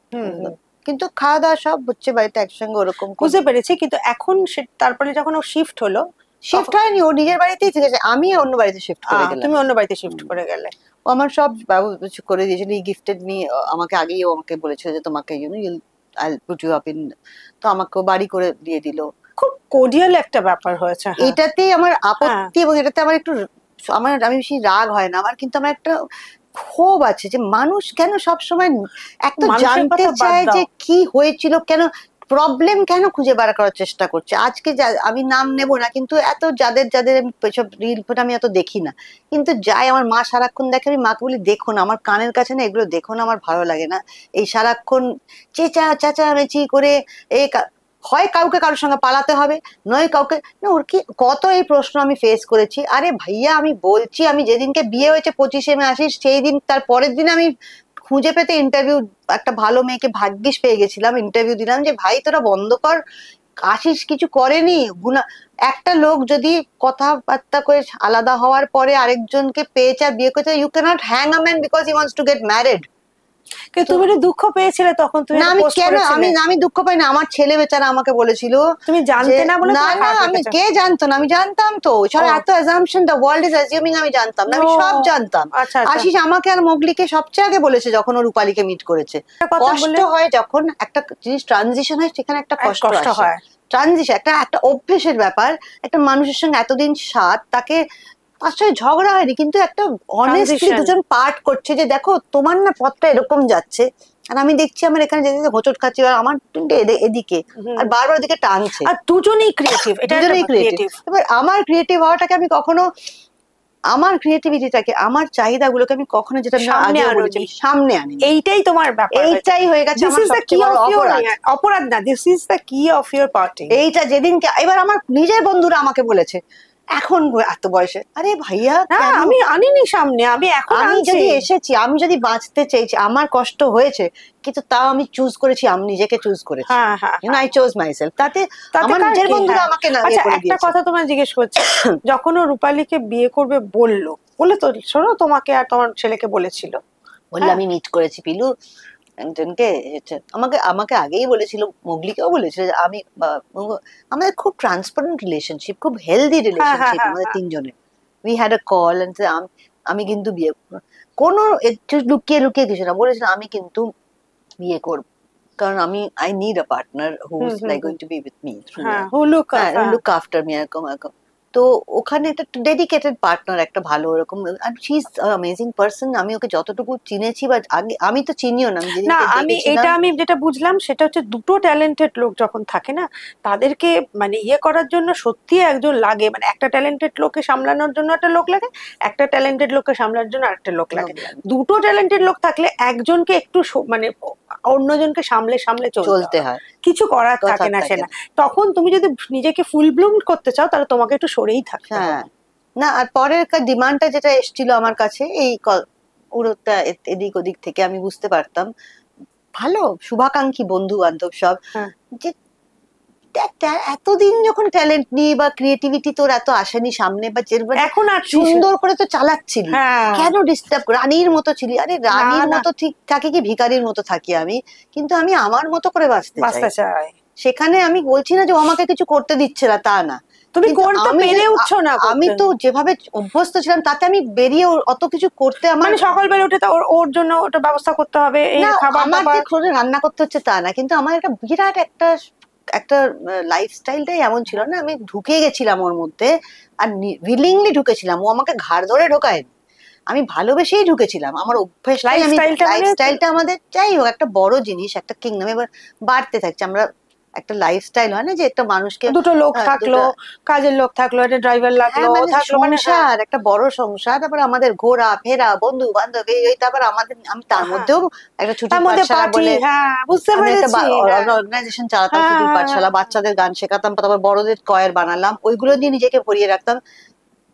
[SPEAKER 1] কিন্তু খাওয়া দাওয়া সব হচ্ছে বাড়িতে একসঙ্গে ওরকম।
[SPEAKER 2] বুঝতে পেরেছি, কিন্তু এখন তারপরে যখন ও শিফট হলো,
[SPEAKER 1] শিফট হয়নি, ও নিজের বাড়িতেই থেকে গেছে, আমি অন্য বাড়িতে শিফট করে গেলাম।
[SPEAKER 2] তুমি অন্য বাড়িতে শিফট করে গেলে।
[SPEAKER 1] ও আমার সব ব্যবস্থা করে দিয়েছিল, ই গিফটেড মি, আমাকে আগেই ও আমাকে বলেছিল যে তোমাকে I put you up in, তো আমাকে বাড়ি করে দিয়ে দিল।
[SPEAKER 2] খুব কোর্ডিয়াল একটা ব্যাপার হয়েছে।
[SPEAKER 1] এটাতেই আমার আপত্তি, এবং এটাতে আমার একটু আমি বেশি রাগ হয় না আমার, কিন্তু আমার একটা ক্ষোভ আছে যে মানুষ কেন সব সময় একটা জানতে চায় যে কি হয়েছিল, কেন প্রবলেম কেন খুঁজে বার করার চেষ্টা করছে। আজকে আমি নাম নেব না, কিন্তু এত যাদের যাদের সব রিল ফটো আমি এত দেখি না, কিন্তু যাই আমার মা সারাক্ষণ দেখে, আমি মাকে বলি দেখো না, আমার কানের কাছে না এগুলো দেখো না, আমার ভালো লাগে না। এই সারাক্ষণ চেঁচামেচি করে এই হয় কাউকে কারোর সঙ্গে পালাতে হবে, নয় কাউকে না, ওর কি কত এই প্রশ্ন আমি ফেস করেছি। আরে ভাইয়া আমি বলছি, আমি যেদিনকে বিয়ে হয়েছে 25শে মে আসিস, সেই দিন তার পরের দিন আমি খুঁজে পেতে ইন্টারভিউ, একটা ভালো মেয়েকে ভাগ্যিস পেয়ে গেছিলাম, ইন্টারভিউ দিলাম যে ভাই তোরা বন্ধ কর, আশিস কিছু করেনি গুনা। একটা লোক যদি কথাবার্তা করে আলাদা হওয়ার পরে আরেকজনকে পেয়েছে আর বিয়ে করছে, you can't hang a man because he wants to get married.
[SPEAKER 2] তুমি একটু দুঃখ পেয়েছিলে তখন? তুমি
[SPEAKER 1] আমি কেন আমি দুঃখ পাই না, আমার ছেলে বেচারা আমাকে বলেছিল।
[SPEAKER 2] তুমি জানতে না বলে?
[SPEAKER 1] না না, আমি কে জানতো না, আমি জানতাম তো, এত assumption, the world is assuming, আমি জানতাম না, আমি সব জানতাম। আশিস আমাকে আর মোগলিকে সবচেয়ে আগে বলেছে যখন ও রূপালীকে মিট করেছে। কষ্ট হয় যখন একটা জিনিস ট্রানজিশন হয়, সেখানে একটা কষ্ট হয়। ট্রানজিশন একটা অভ্যেসের ব্যাপার, একটা মানুষের সঙ্গে এতদিন সাথ, তাকে আসলে ঝগড়া হয়নি, কিন্তু একটা অনেস্টলি দুজন পার্ট করছে যে দেখো তোমার না পথটা এরকম যাচ্ছে, আর আমি দেখছি আমার এখানে যেতে হোঁচট খাচ্ছি, আর আমার এদিকে আর বারবার ওদিকে টানছে।
[SPEAKER 2] আর দুজনেই ক্রিয়েটিভ, দুজনেই ক্রিয়েটিভ।
[SPEAKER 1] এবার আমার ক্রিয়েটিভ হওয়াটাকে আমি কখনো, আমার ক্রিয়েটিভিটিটাকে, আমার চাহিদাগুলোকে আমি কখনো, যেটা আমি আগে বলেছি, সামনে আনি।
[SPEAKER 2] এইটাই তোমার ব্যাপার,
[SPEAKER 1] এইটাই হয়ে গেছে আমার সবচেয়ে বড় অপরাধ।
[SPEAKER 2] অপরাধ না, দিস ইজ দ্য কি অফ ইওর পার্টি।
[SPEAKER 1] এইটা যেদিনকে, এবার আমার নিজের বন্ধুরা আমাকে বলেছে এখন এত বয়সে, আরে ভাইয়া
[SPEAKER 2] আমি আনিনি সামনে, আমি
[SPEAKER 1] যদি এসেছি, আমি যদি বাঁচতে চেয়েছি, আমার কষ্ট হয়েছে, কিন্তু তাও আমি চুজ করেছি, আমি নিজেকে চুজ করেছি, আই চোজ মাইসেলফ। তাতে আমার নিজের বন্ধুরা আমাকে না ইয়ে করে দিয়েছে।
[SPEAKER 2] একটা কথা তোমায় জিজ্ঞেস করছি, যখন ও রূপালীকে বিয়ে করবে বলে তো শোনো, তোমাকে আর তোমার ছেলেকে বলেছিল?
[SPEAKER 1] বললে আমি মিট করেছি পিলু একজনকে, আমাকে আগেই বলেছিল, মোগলিকেও বলেছিল, আমি আমাদের খুব ট্রান্সপারেন্ট রিলেশনশিপ, খুব হেলদি রিলেশনশিপ আমাদের তিনজনের। উই হ্যাড আ কল, আমি কিন্তু বিয়ে কোনো লুকিয়ে লুকিয়ে কিছু না, বলেছিল আমি কিন্তু বিয়ে করব, কারণ I need a partner who is like going to B with me, who look after me, এরকম। তো ওখানে একটা ডেডিকেটেড পার্টনার, একটা ভালো এরকম, আর শি ইজ অ্যামেজিং পারসন। আমি ওকে যতটুকু চিনেছি, বা আগে আমি তো চিনিও না,
[SPEAKER 2] আমি যেটা বুঝলাম সেটা হচ্ছে, দুটো ট্যালেন্টেড লোক যখন থাকে না, তাদেরকে মানে ইয়ে করার জন্য সত্যি একজন লাগে, মানে একটা ট্যালেন্টেড লোককে সামলানোর জন্য একটা লোক লাগে, একটা ট্যালেন্টেড লোককে সামলানোর জন্য আরেকটা লোক লাগে। দুটো ট্যালেন্টেড লোক থাকলে একজনকে একটু মানে অন্যজনকে সামলে চলতে হয়, কিছু করার থাকে না সে না। তখন তুমি যদি নিজেকে ফুল ব্লুম করতে চাও, তাহলে তোমাকে একটু সরেই থাকতে হবে।
[SPEAKER 1] না, আর পরের ডিমান্ডটা যেটা এসেছিল আমার কাছে, এই উড়োটা এদিক ওদিক থেকে আমি বুঝতে পারতাম, ভালো শুভাকাঙ্ক্ষী বন্ধু বান্ধব সব, যে এতদিন যখন ট্যালেন্ট নিয়ে বা ক্রিয়েটিভিটি তোর এত আসেনি সামনে, বা
[SPEAKER 2] এখন আর
[SPEAKER 1] সুন্দর করে তো চালাচ্ছিলি,
[SPEAKER 2] হ্যাঁ।
[SPEAKER 1] কেন ডিস্টার্ব? রানীর মতো ছিলি। আরে রানীর মতো ঠিক থাকি কি ভিখারির মতো থাকি আমি, কিন্তু আমি আমার মতো করে বাঁচতে চাই। সেখানে আমি বলছি না যে ও আমাকে কিছু করতে দিচ্ছে না, তা না,
[SPEAKER 2] তুমি করতে পেরে উঠছো না।
[SPEAKER 1] আমি তো যেভাবে অভ্যস্ত ছিলাম তাতে আমি বেরিয়ে অত কিছু করতে, আমার
[SPEAKER 2] সকালবেলা উঠে ওর জন্য ওটা ব্যবস্থা করতে হবে, এই খাবার
[SPEAKER 1] দাবার রান্না করতে হচ্ছে তা না, কিন্তু আমার একটা বিরাট একটা লাইফস্টাইলটাই এমন ছিল না, আমি ঢুকে গেছিলাম ওর মধ্যে, আর উইলিংলি ঢুকেছিলাম, ও আমাকে ঘাড় ধরে ঢোকায়নি, আমি ভালোবেসেই ঢুকেছিলাম। আমার অভ্যেস, লাইফস্টাইলটা আমাদের যাই হোক একটা বড় জিনিস, একটা কিংডম এবার বাড়তে থাকছে। আমরা একটা লাইফস্টাইল হয় না যে একটা মানুষকে
[SPEAKER 2] দুটো লোক থাকলো, কাজের লোক থাকলো, একটা ড্রাইভার লাগলো,
[SPEAKER 1] সংসার, একটা বড় সংসার, তারপর আমাদের ঘোরা ফেরা, বন্ধু বান্ধব, এই তারপর আমাদের, আমি তার মধ্যেও একটা ছুটির পাঠশালা বলে অর্গানাইজেশন চালাতাম, ছুটির পাঠশালা, বাচ্চাদের গান শেখাতাম, তারপর বড়দের কয়ের বানালাম, ওইগুলো দিয়ে নিজেকে ভরিয়ে রাখতাম।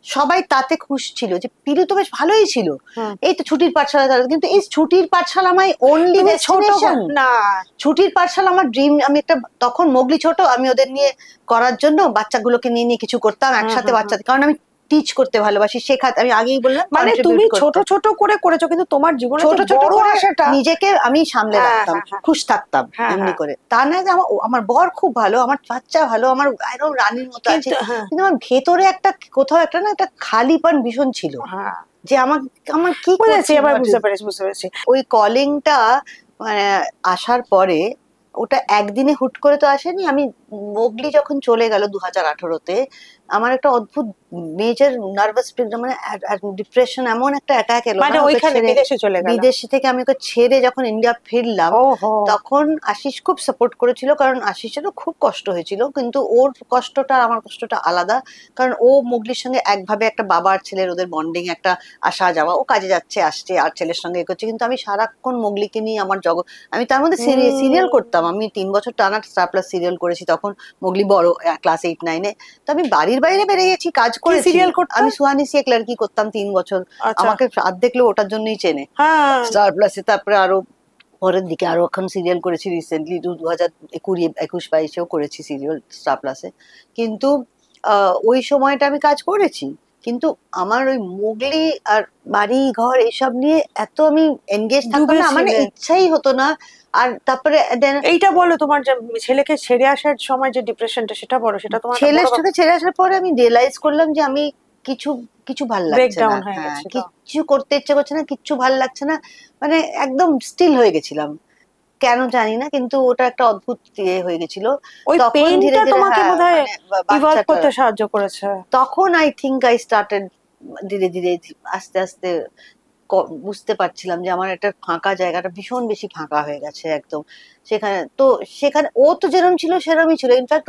[SPEAKER 1] সবাই তাতে খুশি ছিল যে পিলু তো বেশ ভালোই ছিল, এই তো ছুটির পাঠশালা চালাতো। কিন্তু এই ছুটির পাঠশালা আমার অনলি ডেস্টিনেশন না, ছুটির পাঠশালা আমার ড্রিম। আমি একটা তখন মোগলি ছোট, আমি ওদের নিয়ে করার জন্য বাচ্চাগুলোকে নিয়ে নিয়ে কিছু করতাম একসাথে, বাচ্চাদের, কারণ আমি টিচ করতে ভালোবাসি, শেখাতে। আমি আগেই বললাম
[SPEAKER 2] মানে তুমি ছোট ছোট করে করেছো, কিন্তু তোমার জীবনে ছোট ছোট
[SPEAKER 1] নিজেকে আমি সামলে রাখতাম, খুশ থাকতাম এমনি করে। তা না যে আমার বর খুব ভালো, আমার বাচ্চা ভালো, আমার একদম রানীর মতো আছে, কিন্তু আমার ভেতরে একটা কোথাও একটা না একটা খালিপন ভীষণ ছিল, যে আমার কি
[SPEAKER 2] বুঝতে পেরেছি।
[SPEAKER 1] ওই কলিংটা মানে আসার পরে, ওটা একদিনে হুট করে তো আসেনি। আমি মোগলি যখন চলে গেল 2018-তে, আমার একটা অদ্ভুত মেজর নার্ভাস ব্রেকডাউন, মানে ডিপ্রেশন, এমন একটা অ্যাটাক এলো,
[SPEAKER 2] মানে ওইখানে বিদেশে চলে গেল।
[SPEAKER 1] বিদেশে থেকে আমি ওকে ছেড়ে যখন ইন্ডিয়া ফিরলাম, তখন আশিস খুব সাপোর্ট করেছিল, কারণ আশিসেরও খুব কষ্ট হয়েছিল, কিন্তু ওর কষ্টটা আমার কষ্টটা আলাদা, কারণ ও মোগলির সঙ্গে একভাবে একটা বাবা আর ছেলের ওদের বন্ডিং, একটা আসা যাওয়া, ও কাজে যাচ্ছে আসছে আর ছেলের সঙ্গে এ করছে, কিন্তু আমি সারাক্ষণ মোগলিকে নিয়ে আমার জগৎ। আমি তার মধ্যে সিরিয়াল করতাম, আমি 3 বছর টানা স্টার প্লাস সিরিয়াল করেছি, তখন মোগলি বড় ক্লাস 8-9-এ, তো আমি বাড়ির বাইরে বেরিয়ে গেছি, কাজ করেছি। আমি সুহানি সি এক লড়কি করতাম 3 বছর, আমাকে আর দেখলেও ওটার জন্যই চেনে স্টার প্লাসে। তারপরে আরো পরের দিকে আরো এখন সিরিয়াল করেছি রিসেন্টলি, 2021-22-23-22-এও করেছি সিরিয়াল স্টার প্লাসে। কিন্তু ওই সময়টা আমি কাজ করেছি, কিন্তু আমার ওই মোগলি আর বাড়ি ঘর এসব নিয়ে এত আমি এনগেজ থাকতাম না, আমার ইচ্ছাই হতো না। আর তারপরে
[SPEAKER 2] এইটা বলো, তোমার যে ছেলেকে ছেড়ে আসার সময় যে ডিপ্রেশনটা, সেটা বলো। সেটা তোমার
[SPEAKER 1] ছেলের সাথে ছেড়ে আসার পরে আমি রিয়েলাইজ করলাম যে আমি কিছু ভালো লাগছে না, কিছু করতে ইচ্ছে করছে না, কিচ্ছু ভালো লাগছে না, মানে একদম স্টিল হয়ে গেছিলাম, কেন জানি না, কিন্তু ওটা একটা অদ্ভুত ইয়ে হয়ে গেছিল।
[SPEAKER 2] ওই পেইনটা তোমাকে বোধহয় ইভলভ করতে সাহায্য করেছে।
[SPEAKER 1] তখন আই থিংক আই স্টার্টেড ধীরে ধীরে আস্তে আস্তে বুঝতে পারছিলাম যে আমার একটা ফাঁকা জায়গাটা ভীষণ বেশি ফাঁকা হয়ে গেছে একদম। সেখানে ও তো যেরকম ছিল সেরকমই ছিল, ইনফ্যাক্ট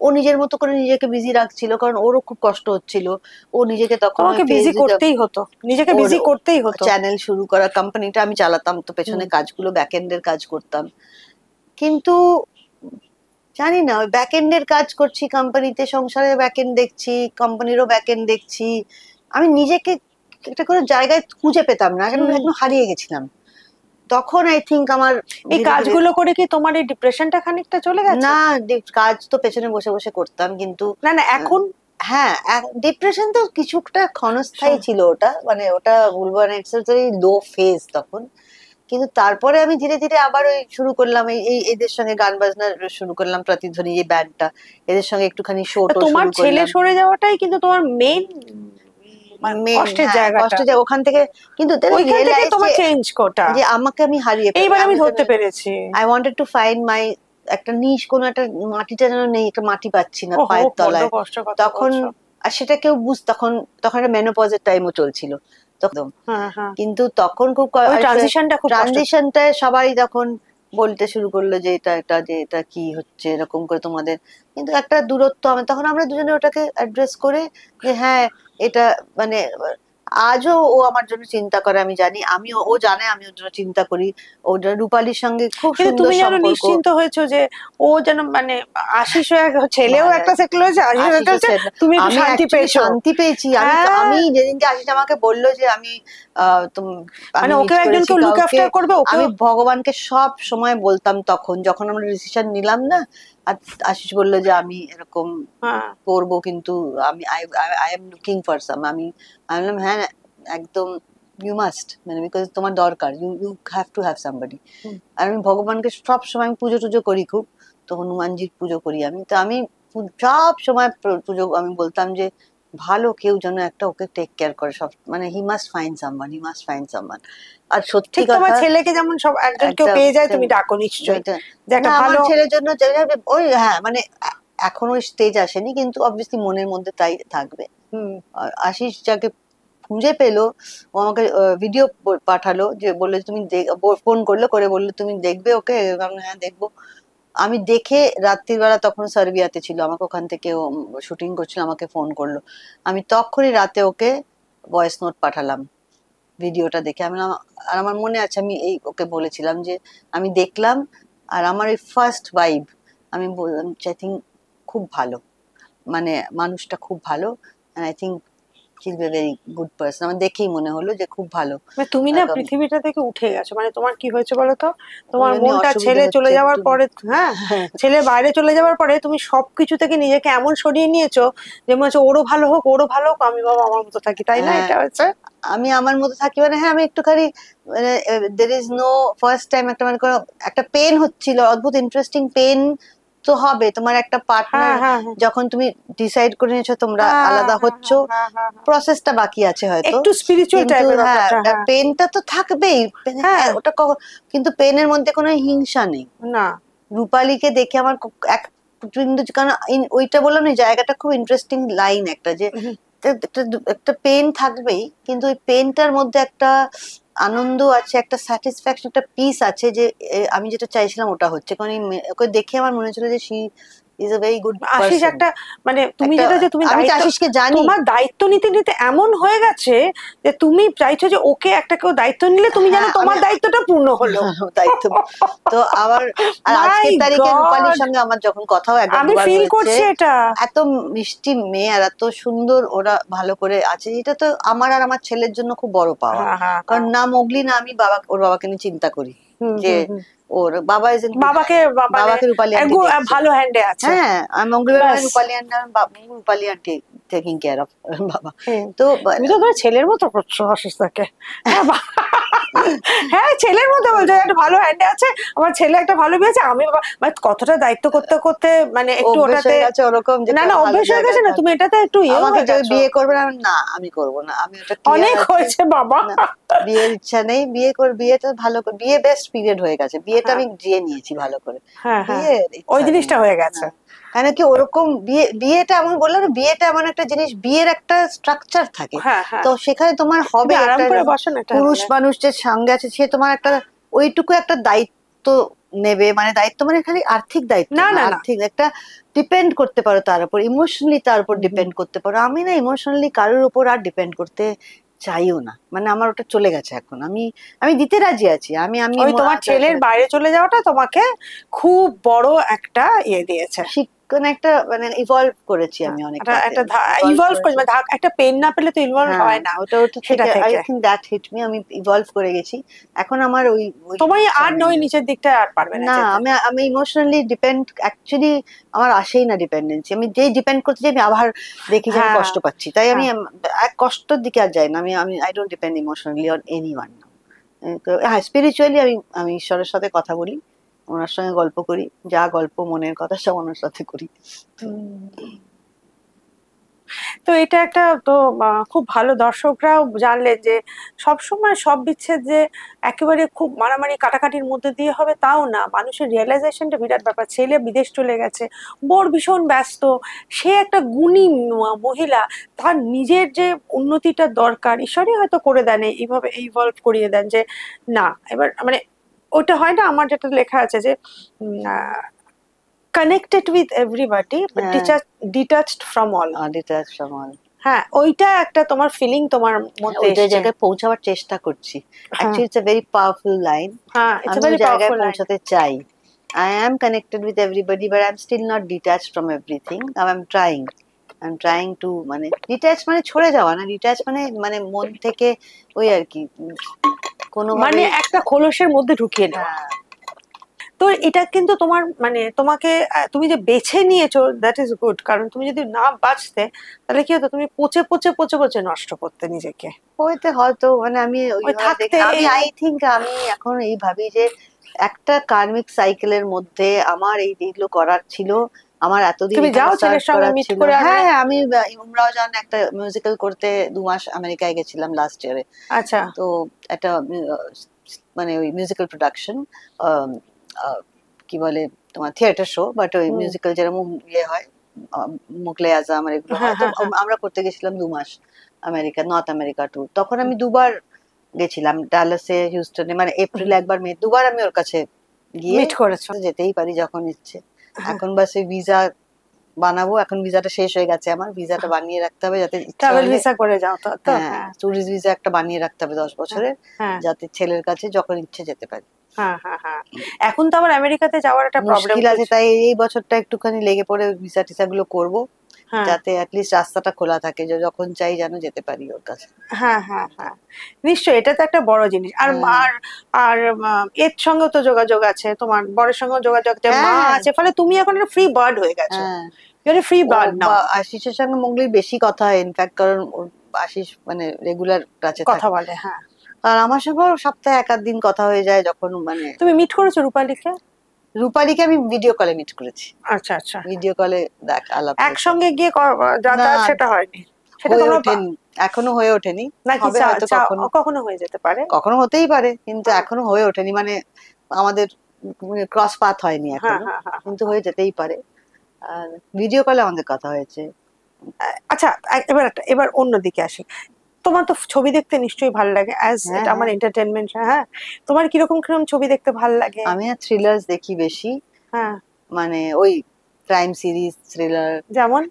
[SPEAKER 1] ও নিজের মতো করে নিজেকে বিজি রাখছিল, কারণ ওরও খুব কষ্ট হচ্ছিল। ও নিজেকে তখন
[SPEAKER 2] বিজি করতেই হতো, নিজেকে বিজি করতেই হতো।
[SPEAKER 1] চ্যানেল শুরু করা, কোম্পানিটা আমি চালাতাম, তো পেছনে কাজগুলো ব্যাক এন্ডের কাজ করতাম, কিন্তু জানি না ওই ব্যাক এন্ডের কাজ করছি কোম্পানিতে, সংসারের ব্যাক এন্ড দেখছি, কোম্পানিরও ব্যাক এন্ড দেখছি, আমি নিজেকে একটা কোনো জায়গায় খুঁজে পেতাম না, একদম হারিয়ে গেছিলাম। তখন আই থিংক আমার
[SPEAKER 2] এই কাজগুলো করে কি তোমার এই ডিপ্রেশনটা খানিকটা চলে গেছে?
[SPEAKER 1] না, কাজ তো পেছনে বসে বসে করতাম, কিন্তু
[SPEAKER 2] না এখন
[SPEAKER 1] হ্যাঁ ডিপ্রেশন তো কিছুটা ক্ষণস্থায়ী ছিল, ওটা মানে ওটা বলবো না, ইটস ভেরি লো ফেজ তখন। কিন্তু তারপরে আমি ধীরে ধীরে আবার ওই শুরু করলাম এদের সঙ্গে গান বাজনা শুরু করলাম, প্রতিধ্বনি এই ব্যান্ডটা, এদের সঙ্গে একটুখানি শো টো।
[SPEAKER 2] তোমার ছেলে সরে যাওয়াটাই কিন্তু তোমার মেইন কষ্টের জায়গা,
[SPEAKER 1] ওখান থেকে কিন্তু
[SPEAKER 2] তোমার চেঞ্জ কোটা,
[SPEAKER 1] যে আমাকে আমি হারিয়ে,
[SPEAKER 2] এইবার আমি ধরতে পেরেছি।
[SPEAKER 1] I wanted to find my একটা নিশ, কোনো একটা মাটিটা যেন নেই, একটা মাটি পাচ্ছি না পায়ের তলায়। তখন আর সেটা কেউ তখন একটা মেনোপজের টাইমও চলছিল তখন, কিন্তু তখন খুব ট্রানজিশনটায় সবাই তখন বলতে শুরু করলো যে এটা কি হচ্ছে এরকম করে তোমাদের, কিন্তু একটা দূরত্ব। তখন আমরা দুজনে ওটাকে অ্যাড্রেস করে যে হ্যাঁ এটা মানে আজও ও আমার জন্য চিন্তা করে, আমি জানি, ও জানে আমি ওর জন্য চিন্তা করি। ও রূপালীর সঙ্গে খুব সুন্দর
[SPEAKER 2] তুমি যেন নিশ্চিন্ত হয়েছো যে ও যেন মানে আশিস ছেলেও একটা সেটেল হয়েছে, তুমি শান্তি পেয়েছি।
[SPEAKER 1] আমি যেদিনকে আশিস আমাকে বললো যে আমি
[SPEAKER 2] মানে ওকে একজনকে লুক আফটার করবে,
[SPEAKER 1] আমি ভগবানকে সব সময় বলতাম তখন, যখন আমরা ডিসিশন নিলাম না, আর আশিস বললো যে আমি এরকম করবো, কিন্তু আমি I am looking for some, আমি বললাম হ্যাঁ একদম ইউ মাস্ট, মানে বিকজ তোমার দরকার, you you have to have somebody. আর আমি ভগবানকে সব সময় পুজো টুজো করি খুব, তো হনুমানজির পুজো করি আমি, তো আমি সব সময় পুজো আমি বলতাম যে ভালো কেউ যেন একটা ওকে টেক কেয়ার করে, সব মানে he must find someone, he must find someone. আর সত্যি কথা
[SPEAKER 2] তোমার ছেলেকে যেমন সব একজনকে পেয়ে যায়, তুমি ডাকো নিশ্চয়ই যে একটা ভালো
[SPEAKER 1] ছেলের জন্য, ওই হ্যাঁ মানে এখনো স্টেজ আসেনি, কিন্তু অবভিয়াসলি মনের মধ্যে তাই থাকবে। আশিস যাকে খুঁজে পেলো, ও আমাকে ভিডিও পাঠালো, যে বললো তুমি ফোন করলো করে বললো তুমি দেখবে ওকে, হ্যাঁ দেখবো। আমি দেখে রাত্রিবেলা, তখন সার্বিয়াতে ছিল, আমাকে ওখান থেকে শুটিং করছিল, আমাকে ফোন করলো, আমি তখনই রাতে ওকে ভয়েস নোট পাঠালাম ভিডিওটা দেখে। আর আমার মনে আছে আমি ওকে বলেছিলাম যে আমি দেখলাম, আর আমার এই ফার্স্ট ভাইব, আমি বললাম আই থিঙ্ক খুব ভালো, মানে মানুষটা খুব ভালো, I think he is a very good person. আমার দেখেই মনে হলো যে খুব ভালো।
[SPEAKER 2] তুমি না পৃথিবীটা থেকে উঠে গেছো, মানে তোমার কি হয়েছে বলো তো, তোমার মনটা ছেলে চলে যাওয়ার পরে, হ্যাঁ ছেলে বাইরে চলে যাওয়ার পরে তুমি সবকিছু থেকে নিজেকে এমন সরিয়ে নিয়েছো যে মনে হচ্ছে ওরও ভালো হোক, ওরও ভালো হোক, আমি বাবা আমার মতো থাকি, তাই না? এটা হচ্ছে
[SPEAKER 1] আমি আমার মতো থাকি, মানে হ্যাঁ আমি একটুখানি মানে there is no first time একটা মানে একটা পেন হচ্ছিল, অদ্ভুত ইন্টারেস্টিং পেন তো হবে, তোমার একটা পার্টনার যখন তুমি ডিসাইড করে নিয়েছো তোমরা আলাদা হচ্ছ, প্রসেসটা বাকি আছে হয়তো
[SPEAKER 2] একটু স্পিরিচুয়াল টাইপের,
[SPEAKER 1] হ্যাঁ পেনটা তো থাকবেই, ওটা কিন্তু পেনের মধ্যে কোনো হিংসা নেই
[SPEAKER 2] না।
[SPEAKER 1] রূপালীকে দেখে আমার এক, কারণ ওইটা বললাম না, জায়গাটা খুব ইন্টারেস্টিং লাইন একটা, যে একটা পেন থাকবেই, কিন্তু ওই পেনটার মধ্যে একটা আনন্দ আছে, একটা স্যাটিসফ্যাকশন, একটা পিস আছে, যে আমি যেটা চাইছিলাম ওটা হচ্ছে। কারণ ওকে দেখে আমার মনে হচ্ছিল যে she is a very good person.
[SPEAKER 2] Ashish একটা মানে তুমি যেটা, যে তুমি
[SPEAKER 1] আমি আশিসকে জানি,
[SPEAKER 2] তোমার দায়িত্ব নিতে নিতে এমন হয়ে গেছে যে তুমি চাইছো যে ওকে একটা কেউ দায়িত্ব নিলে তুমি জানো তোমার দায়িত্বটা পূর্ণ হলো।
[SPEAKER 1] দায়িত্ব তো আবার আজকের তারিখে রূপালীর সঙ্গে আমার যখন কথাও
[SPEAKER 2] আমি ফিল করছি, এটা
[SPEAKER 1] এত মিষ্টি মেয়ে আর এত সুন্দর ওরা ভালো করে আছে, এটা তো আমার আর আমার ছেলের জন্য খুব বড় পাওয়া। কারণ না মোগলি না আমি ওর বাবাকে নিয়ে চিন্তা করি যে ওর বাবা বাবাকে রূপালী আন্টি
[SPEAKER 2] ভালো হ্যান্ডে আছে,
[SPEAKER 1] হ্যাঁ আমি মঙ্গলবার Rupali aunty, Rupali aunty taking care of বাবা। তো
[SPEAKER 2] তুমি তো ছেলের মতো করছো আশিসটাকে, হ্যাঁ ছেলের মতো বলছো, একটা ভালো হ্যান্ডে আছে, আমার ছেলে একটা ভালো পেয়েছে, আমি মানে কতটা দায়িত্ব করতে করতে মানে একটু ওটাতে ওরকম, না না অভ্যেস হয়ে গেছে না, তুমি এটাতে একটু
[SPEAKER 1] আমাকে যদি বিয়ে করবে না, আমি করবো না, আমি ওটা
[SPEAKER 2] অনেক হয়েছে বাবা,
[SPEAKER 1] বিয়ের ইচ্ছা নেই, বিয়েটা ভালো করে, বিয়ে বেস্ট পিরিয়ড হয়ে গেছে, বিয়েটা আমি জিয়ে নিয়েছি ভালো করে,
[SPEAKER 2] ওই জিনিসটা হয়ে গেছে।
[SPEAKER 1] কেন কি ওরকম বিয়েটা এমন বললাম না, বিয়েটা এমন একটা জিনিস, বিয়ের একটা স্ট্রাকচার থাকে, তো সেখানে তোমার হবে পুরুষ মানুষ যে সঙ্গে আছে, সে তোমার একটা ওইটুকু একটা দায়িত্ব নেবে, মানে দায়িত্ব মানে খালি আর্থিক দায়িত্ব না, আর্থিক একটা ডিপেন্ড করতে পারো তার উপর, ইমোশনালি তার উপর ডিপেন্ড করতে পারো। আমি না ইমোশনালি কারোর উপর আর ডিপেন্ড করতে চাইও না, মানে আমার ওটা চলে গেছে এখন, আমি দিতে রাজি আছি। আমি
[SPEAKER 2] তোমার ছেলের বাইরে চলে যাওয়াটা তোমাকে খুব বড় একটা ইয়ে দিয়েছে,
[SPEAKER 1] একটা মানে ইভলভ করেছি আমি অনেকটা,
[SPEAKER 2] একটা ইভলভ করে, মানে একটা পেন না পেলে তো ইনভলভ হয় না,
[SPEAKER 1] ওটা সেটা I think that hit me, আমি ইভলভ করে গেছি এখন। আমার ওই
[SPEAKER 2] তোমার আর নই নিচের দিকটা আর পারবে না,
[SPEAKER 1] আমি ইমোশনালি ডিপেন্ড অ্যাকচুয়ালি আমার আসেই না ডিপেন্ডেন্সি, আমি যেই ডিপেন্ড করতে যাই আমি আবার দেখি যে আমি কষ্ট পাচ্ছি, তাই আমি কষ্টের দিকে আর যাই না, আমি I don't depend emotionally on anyone. হ্যাঁ স্পিরিচুয়ালি আমি ঈশ্বরের সাথে কথা বলি, ওনার সঙ্গে গল্প করি, যা গল্প মনের কথা সব ওনার সাথে করি।
[SPEAKER 2] তো এটা একটা তো খুব ভালো, দর্শকরাও জানলেন যে সবসময় সব বিচ্ছেদ যে একেবারে খুব মারামারি কাটাকাটির মধ্যে দিয়ে হবে তাও না, মানুষের রিয়েলাইজেশনটা বিরাট ব্যাপার। ছেলে বিদেশ চলে গেছে, বর ভীষণ ব্যস্ত, সে একটা গুণী মহিলা, তার নিজের যে উন্নতিটা দরকার ঈশ্বরই হয়তো করে দেন, এইভাবে ইভলভ করিয়ে দেন যে না, এবার মানে ওটা হয় না, আমার যেটা লেখা আছে যে connected with everybody but detached from all, হ্যাঁ ওইটা একটা তোমার ফিলিং তোমার মধ্যে
[SPEAKER 1] ওই জায়গায় পৌঁছাবার চেষ্টা করছি। Actually it's a very powerful line, আমি ওই জায়গায় পৌঁছাতে চাই। I am connected with everybody but I'm still not detached from everything. I'm trying. I am trying to মানে ডিট্যাচ মানে ছড়ে যাওয়া না, ডিট্যাচ মানে মানে মন থেকে ওই আর কি কোনো
[SPEAKER 2] মানে একটা খোলসের মধ্যে ঢুকিয়ে নেওয়া। তো এটা কিন্তু তোমার মানে তোমাকে তুমি যে বেছে নিয়েছো দ্যাট ইজ গুড, কারণ তুমি যদি না বাঁচতে তাহলে কি হতো, তুমি পচে পচে পচে পচে নষ্ট করতে নিজেকে।
[SPEAKER 1] হইতে হয়তো মানে আমি
[SPEAKER 2] ওই থাকতে
[SPEAKER 1] আমি আই থিঙ্ক আমি এখন এই ভাবি যে একটা কার্মিক সাইকেলের মধ্যে আমার এইগুলো করার ছিল, আমার এতদিন
[SPEAKER 2] তুমি যাও ছেলের সঙ্গে মিট করে।
[SPEAKER 1] হ্যাঁ আমি উমরাও জান একটা মিউজিক্যাল করতে 2 মাস আমেরিকায় গেছিলাম লাস্ট ইয়ারে।
[SPEAKER 2] আচ্ছা।
[SPEAKER 1] তো একটা মানে ওই মিউজিক্যাল প্রোডাকশন কি বলে তোমার থিয়েটার শো, বাট ওই মিউজিক্যাল যেরকম ইয়ে হয় মুগলে আজম আর এগুলো হয়, তো আমরা করতে গেছিলাম 2 মাস আমেরিকা, নর্থ আমেরিকা ট্যুর। তখন আমি 2বার গেছিলাম, ডালাসে, হিউস্টনে, মানে এপ্রিল একবার, মে 2বার আমি ওর কাছে গিয়ে
[SPEAKER 2] মিট করেছো।
[SPEAKER 1] যেতেই পারি যখন ইচ্ছে। এখন বাস এই ভিসা বানাবো, এখন ভিসাটা শেষ হয়ে গেছে আমার, ভিসাটা বানিয়ে রাখতে হবে যাতে
[SPEAKER 2] ট্রাভেল ভিসা করে যাও তো।
[SPEAKER 1] হ্যাঁ ট্যুরিস্ট ভিসা একটা বানিয়ে রাখতে হবে 10 বছরের, যাতে ছেলের কাছে যখন ইচ্ছে যেতে পারি।
[SPEAKER 2] এখন তো আবার আমেরিকাতে যাওয়ার একটা প্রবলেম
[SPEAKER 1] আছে, তাই এই বছরটা একটুখানি লেগে পড়ে ভিসা টিসা গুলো করবো, যাতে অ্যাটলিস্ট রাস্তাটা খোলা থাকে, যে যখন চাই যেন যেতে পারি ওর কাছে।
[SPEAKER 2] নিশ্চয়ই, এটা তো একটা বড় জিনিস। আর আর আর এর সঙ্গে তো যোগাযোগ আছে, তোমার বরের সঙ্গে যোগাযোগ আছে, মা আছে, ফলে তুমি এখন একটা ফ্রি বার্ড হয়ে গেছো। ফ্রি বার্ড নাও।
[SPEAKER 1] আশিসের সঙ্গে মোগলির বেশি কথা হয় ইনফ্যাক্ট, কারণ আশিস মানে রেগুলার টাচে
[SPEAKER 2] কথা বলে।
[SPEAKER 1] আর আমার সঙ্গে সপ্তাহে 1-8 দিন কথা হয়ে যায় যখন মানে।
[SPEAKER 2] তুমি মিট করেছো রূপালীকে?
[SPEAKER 1] রূপালীকে আমি ভিডিও কলে মিট করেছি।
[SPEAKER 2] আচ্ছা আচ্ছা,
[SPEAKER 1] ভিডিও কলে আলাপ,
[SPEAKER 2] একসঙ্গে গিয়ে যাতায়াত সেটা হয়নি, সেটা
[SPEAKER 1] এখনো হয়ে ওঠেনি,
[SPEAKER 2] নাকি কখনো হয়ে যেতে পারে,
[SPEAKER 1] কখনো হতেই পারে, কিন্তু এখনো হয়ে ওঠেনি, মানে আমাদের ক্রস পাথ হয়নি এখনো, কিন্তু হয়ে যেতেই পারে। আর ভিডিও কলে আমাদের কথা হয়েছে।
[SPEAKER 2] আচ্ছা, এবার অন্যদিকে আসি। তোমার তো ছবি দেখতে নিশ্চয়ই ভালো লাগে, অ্যাজ এটা আমার এন্টারটেইনমেন্ট। তোমার কিরকম কিরকম ছবি দেখতে ভালো লাগে?
[SPEAKER 1] আমি থ্রিলার্স দেখি বেশি, মানে ওই ক্রাইম সিরিজ, থ্রিলার, যেমন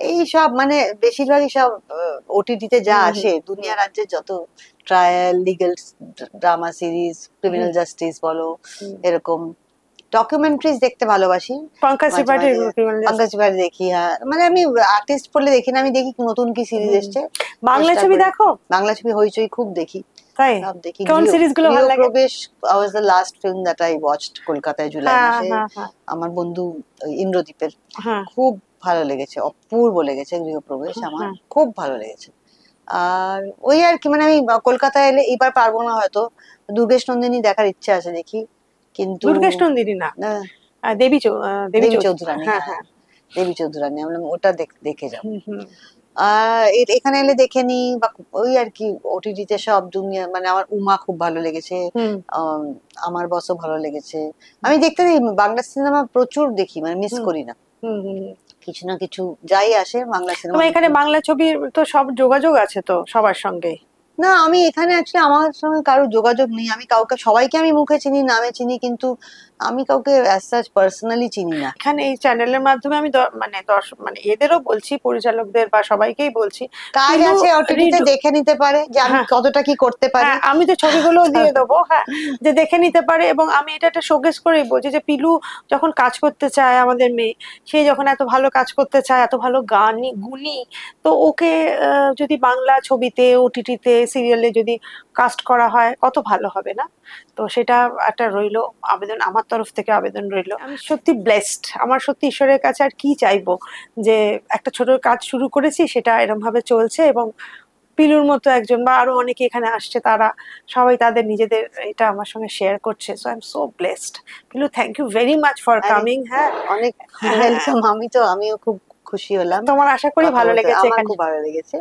[SPEAKER 1] এই সব, মানে বেশিরভাগই সব ওটিটিতে যা আসে, দুনিয়া রাজ্যের যত trial, legal drama series, criminal justice বলো, এরকম ডকুমেন্টারিজ দেখতে ভালোবাসি। পঙ্কজ ত্রিপাঠী দেখি। হ্যাঁ, মানে আমি আর্টিস্ট বলে দেখি না, আমি দেখি নতুন কি সিরিজ এসছে।
[SPEAKER 2] বাংলা ছবি দেখো?
[SPEAKER 1] বাংলা ছবি হইচই খুব দেখি।
[SPEAKER 2] তাই?
[SPEAKER 1] সব দেখি।
[SPEAKER 2] কোন সিরিজগুলো ভালো লাগে?
[SPEAKER 1] প্রবেশ was the last film that I watched কলকাতায় জুলাই মাসে, আমার বন্ধু ইন্দ্রদীপের, খুব ভালো লেগেছে, অপূর্ব লেগেছে গৃহপ্রবেশ, আমার খুব ভালো লেগেছে। আর ওই আর কি, মানে আমি কলকাতায় এলে এবার পারবো না হয়তো, দুর্গেশ নন্দিনী দেখার ইচ্ছে আছে, দেখি। কিন্তু
[SPEAKER 2] দুর্গেশ নন্দিনী না, দেবী চৌধুরানী।
[SPEAKER 1] দেবী চৌধুরানী, আমরা ওটা দেখে যাবো। এখানে এলে দেখে নি, বা ওই আর কি ওটিটিতে সব দুনিয়া, মানে আমার উমা খুব ভালো লেগেছে, আমার বসও ভালো লেগেছে। আমি দেখতে বাংলা সিনেমা প্রচুর দেখি, মানে মিস করি না, কিছু না কিছু যাই আসে বাংলা সিনেমা।
[SPEAKER 2] এখানে বাংলা ছবির তো সব যোগাযোগ আছে তো সবার সঙ্গে?
[SPEAKER 1] না, আমি এখানে অ্যাকচুয়ালি আমার সঙ্গে কারো যোগাযোগ নেই, আমি কাউকে, সবাইকে আমি মুখে চিনি, নামে চিনি, কিন্তু আমি কাউকে অ্যাজ সাচ পার্সোনালি চিনি না।
[SPEAKER 2] এখানে এই চ্যানেলের মাধ্যমে আমি মানে এদেরও বলছি, পরিচালকদের বা সবাইকেই বলছি,
[SPEAKER 1] কাজ আছে ওটিটিতে দেখে নিতে পারে, যে আমি কতটা কি করতে পারি।
[SPEAKER 2] আমি তো ছবিগুলো দিয়ে দেবো, যে দেখে নিতে পারে। এবং আমি এটা একটা শোকেস করেই বলছি যে পিলু যখন কাজ করতে চায়, আমাদের মেয়ে, সে যখন এত ভালো কাজ করতে চায়, এত ভালো গুণী, তো ওকে যদি বাংলা ছবিতে, ওটিটিতে, সিরিয়ালে যদি কাস্ট করা হয় কত ভালো হবে না? তো সেটা একটা রইলো আবেদন, আমার তরফ থেকে আবেদন রইলো। আমি সত্যি ব্লেসড, আমার সত্যি ঈশ্বরের কাছে আর কি চাইবো, যে একটা ছোট কাজ শুরু করেছি, সেটা এরকম ভাবে চলছে, এবং পিলুর মতো একজন বা আরো অনেকে এখানে আসছে, তারা সবাই তাদের নিজেদের এটা আমার সঙ্গে শেয়ার করছে। So I am so blessed. Pilu, thank you very much for coming.
[SPEAKER 1] অনেক ওয়েলকাম। আমিও খুব খুশি হলাম।
[SPEAKER 2] তোমার আশা করি ভালো লেগেছে।
[SPEAKER 1] আমার খুব ভালো লেগেছে।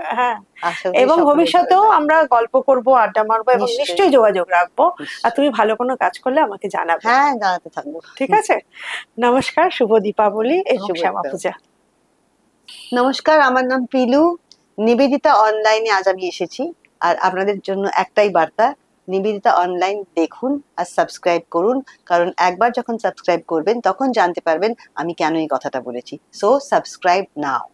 [SPEAKER 2] এবং ভবিষ্যতেও আমরা গল্প করব, আড্ডা মারবো, এবং নিশ্চয়ই যোগাযোগ রাখবো। আর তুমি ভালো কোনো কাজ করলে আমাকে জানাবে।
[SPEAKER 1] হ্যাঁ, জানাতে থাকবো।
[SPEAKER 2] ঠিক আছে, নমস্কার, শুভ দীপাবলি এবং শ্যামা পূজা।
[SPEAKER 1] নমস্কার, আমার নাম পিলু। নিবেদিতা অনলাইনে আজ আমি এসেছি, আর আপনাদের জন্য একটাই বার্তা, নিবেদিতা অনলাইন দেখুন আর সাবস্ক্রাইব করুন, কারণ একবার যখন সাবস্ক্রাইব করবেন তখন জানতে পারবেন আমি কেন এই কথাটা বলেছি। সো সাবস্ক্রাইব নাও।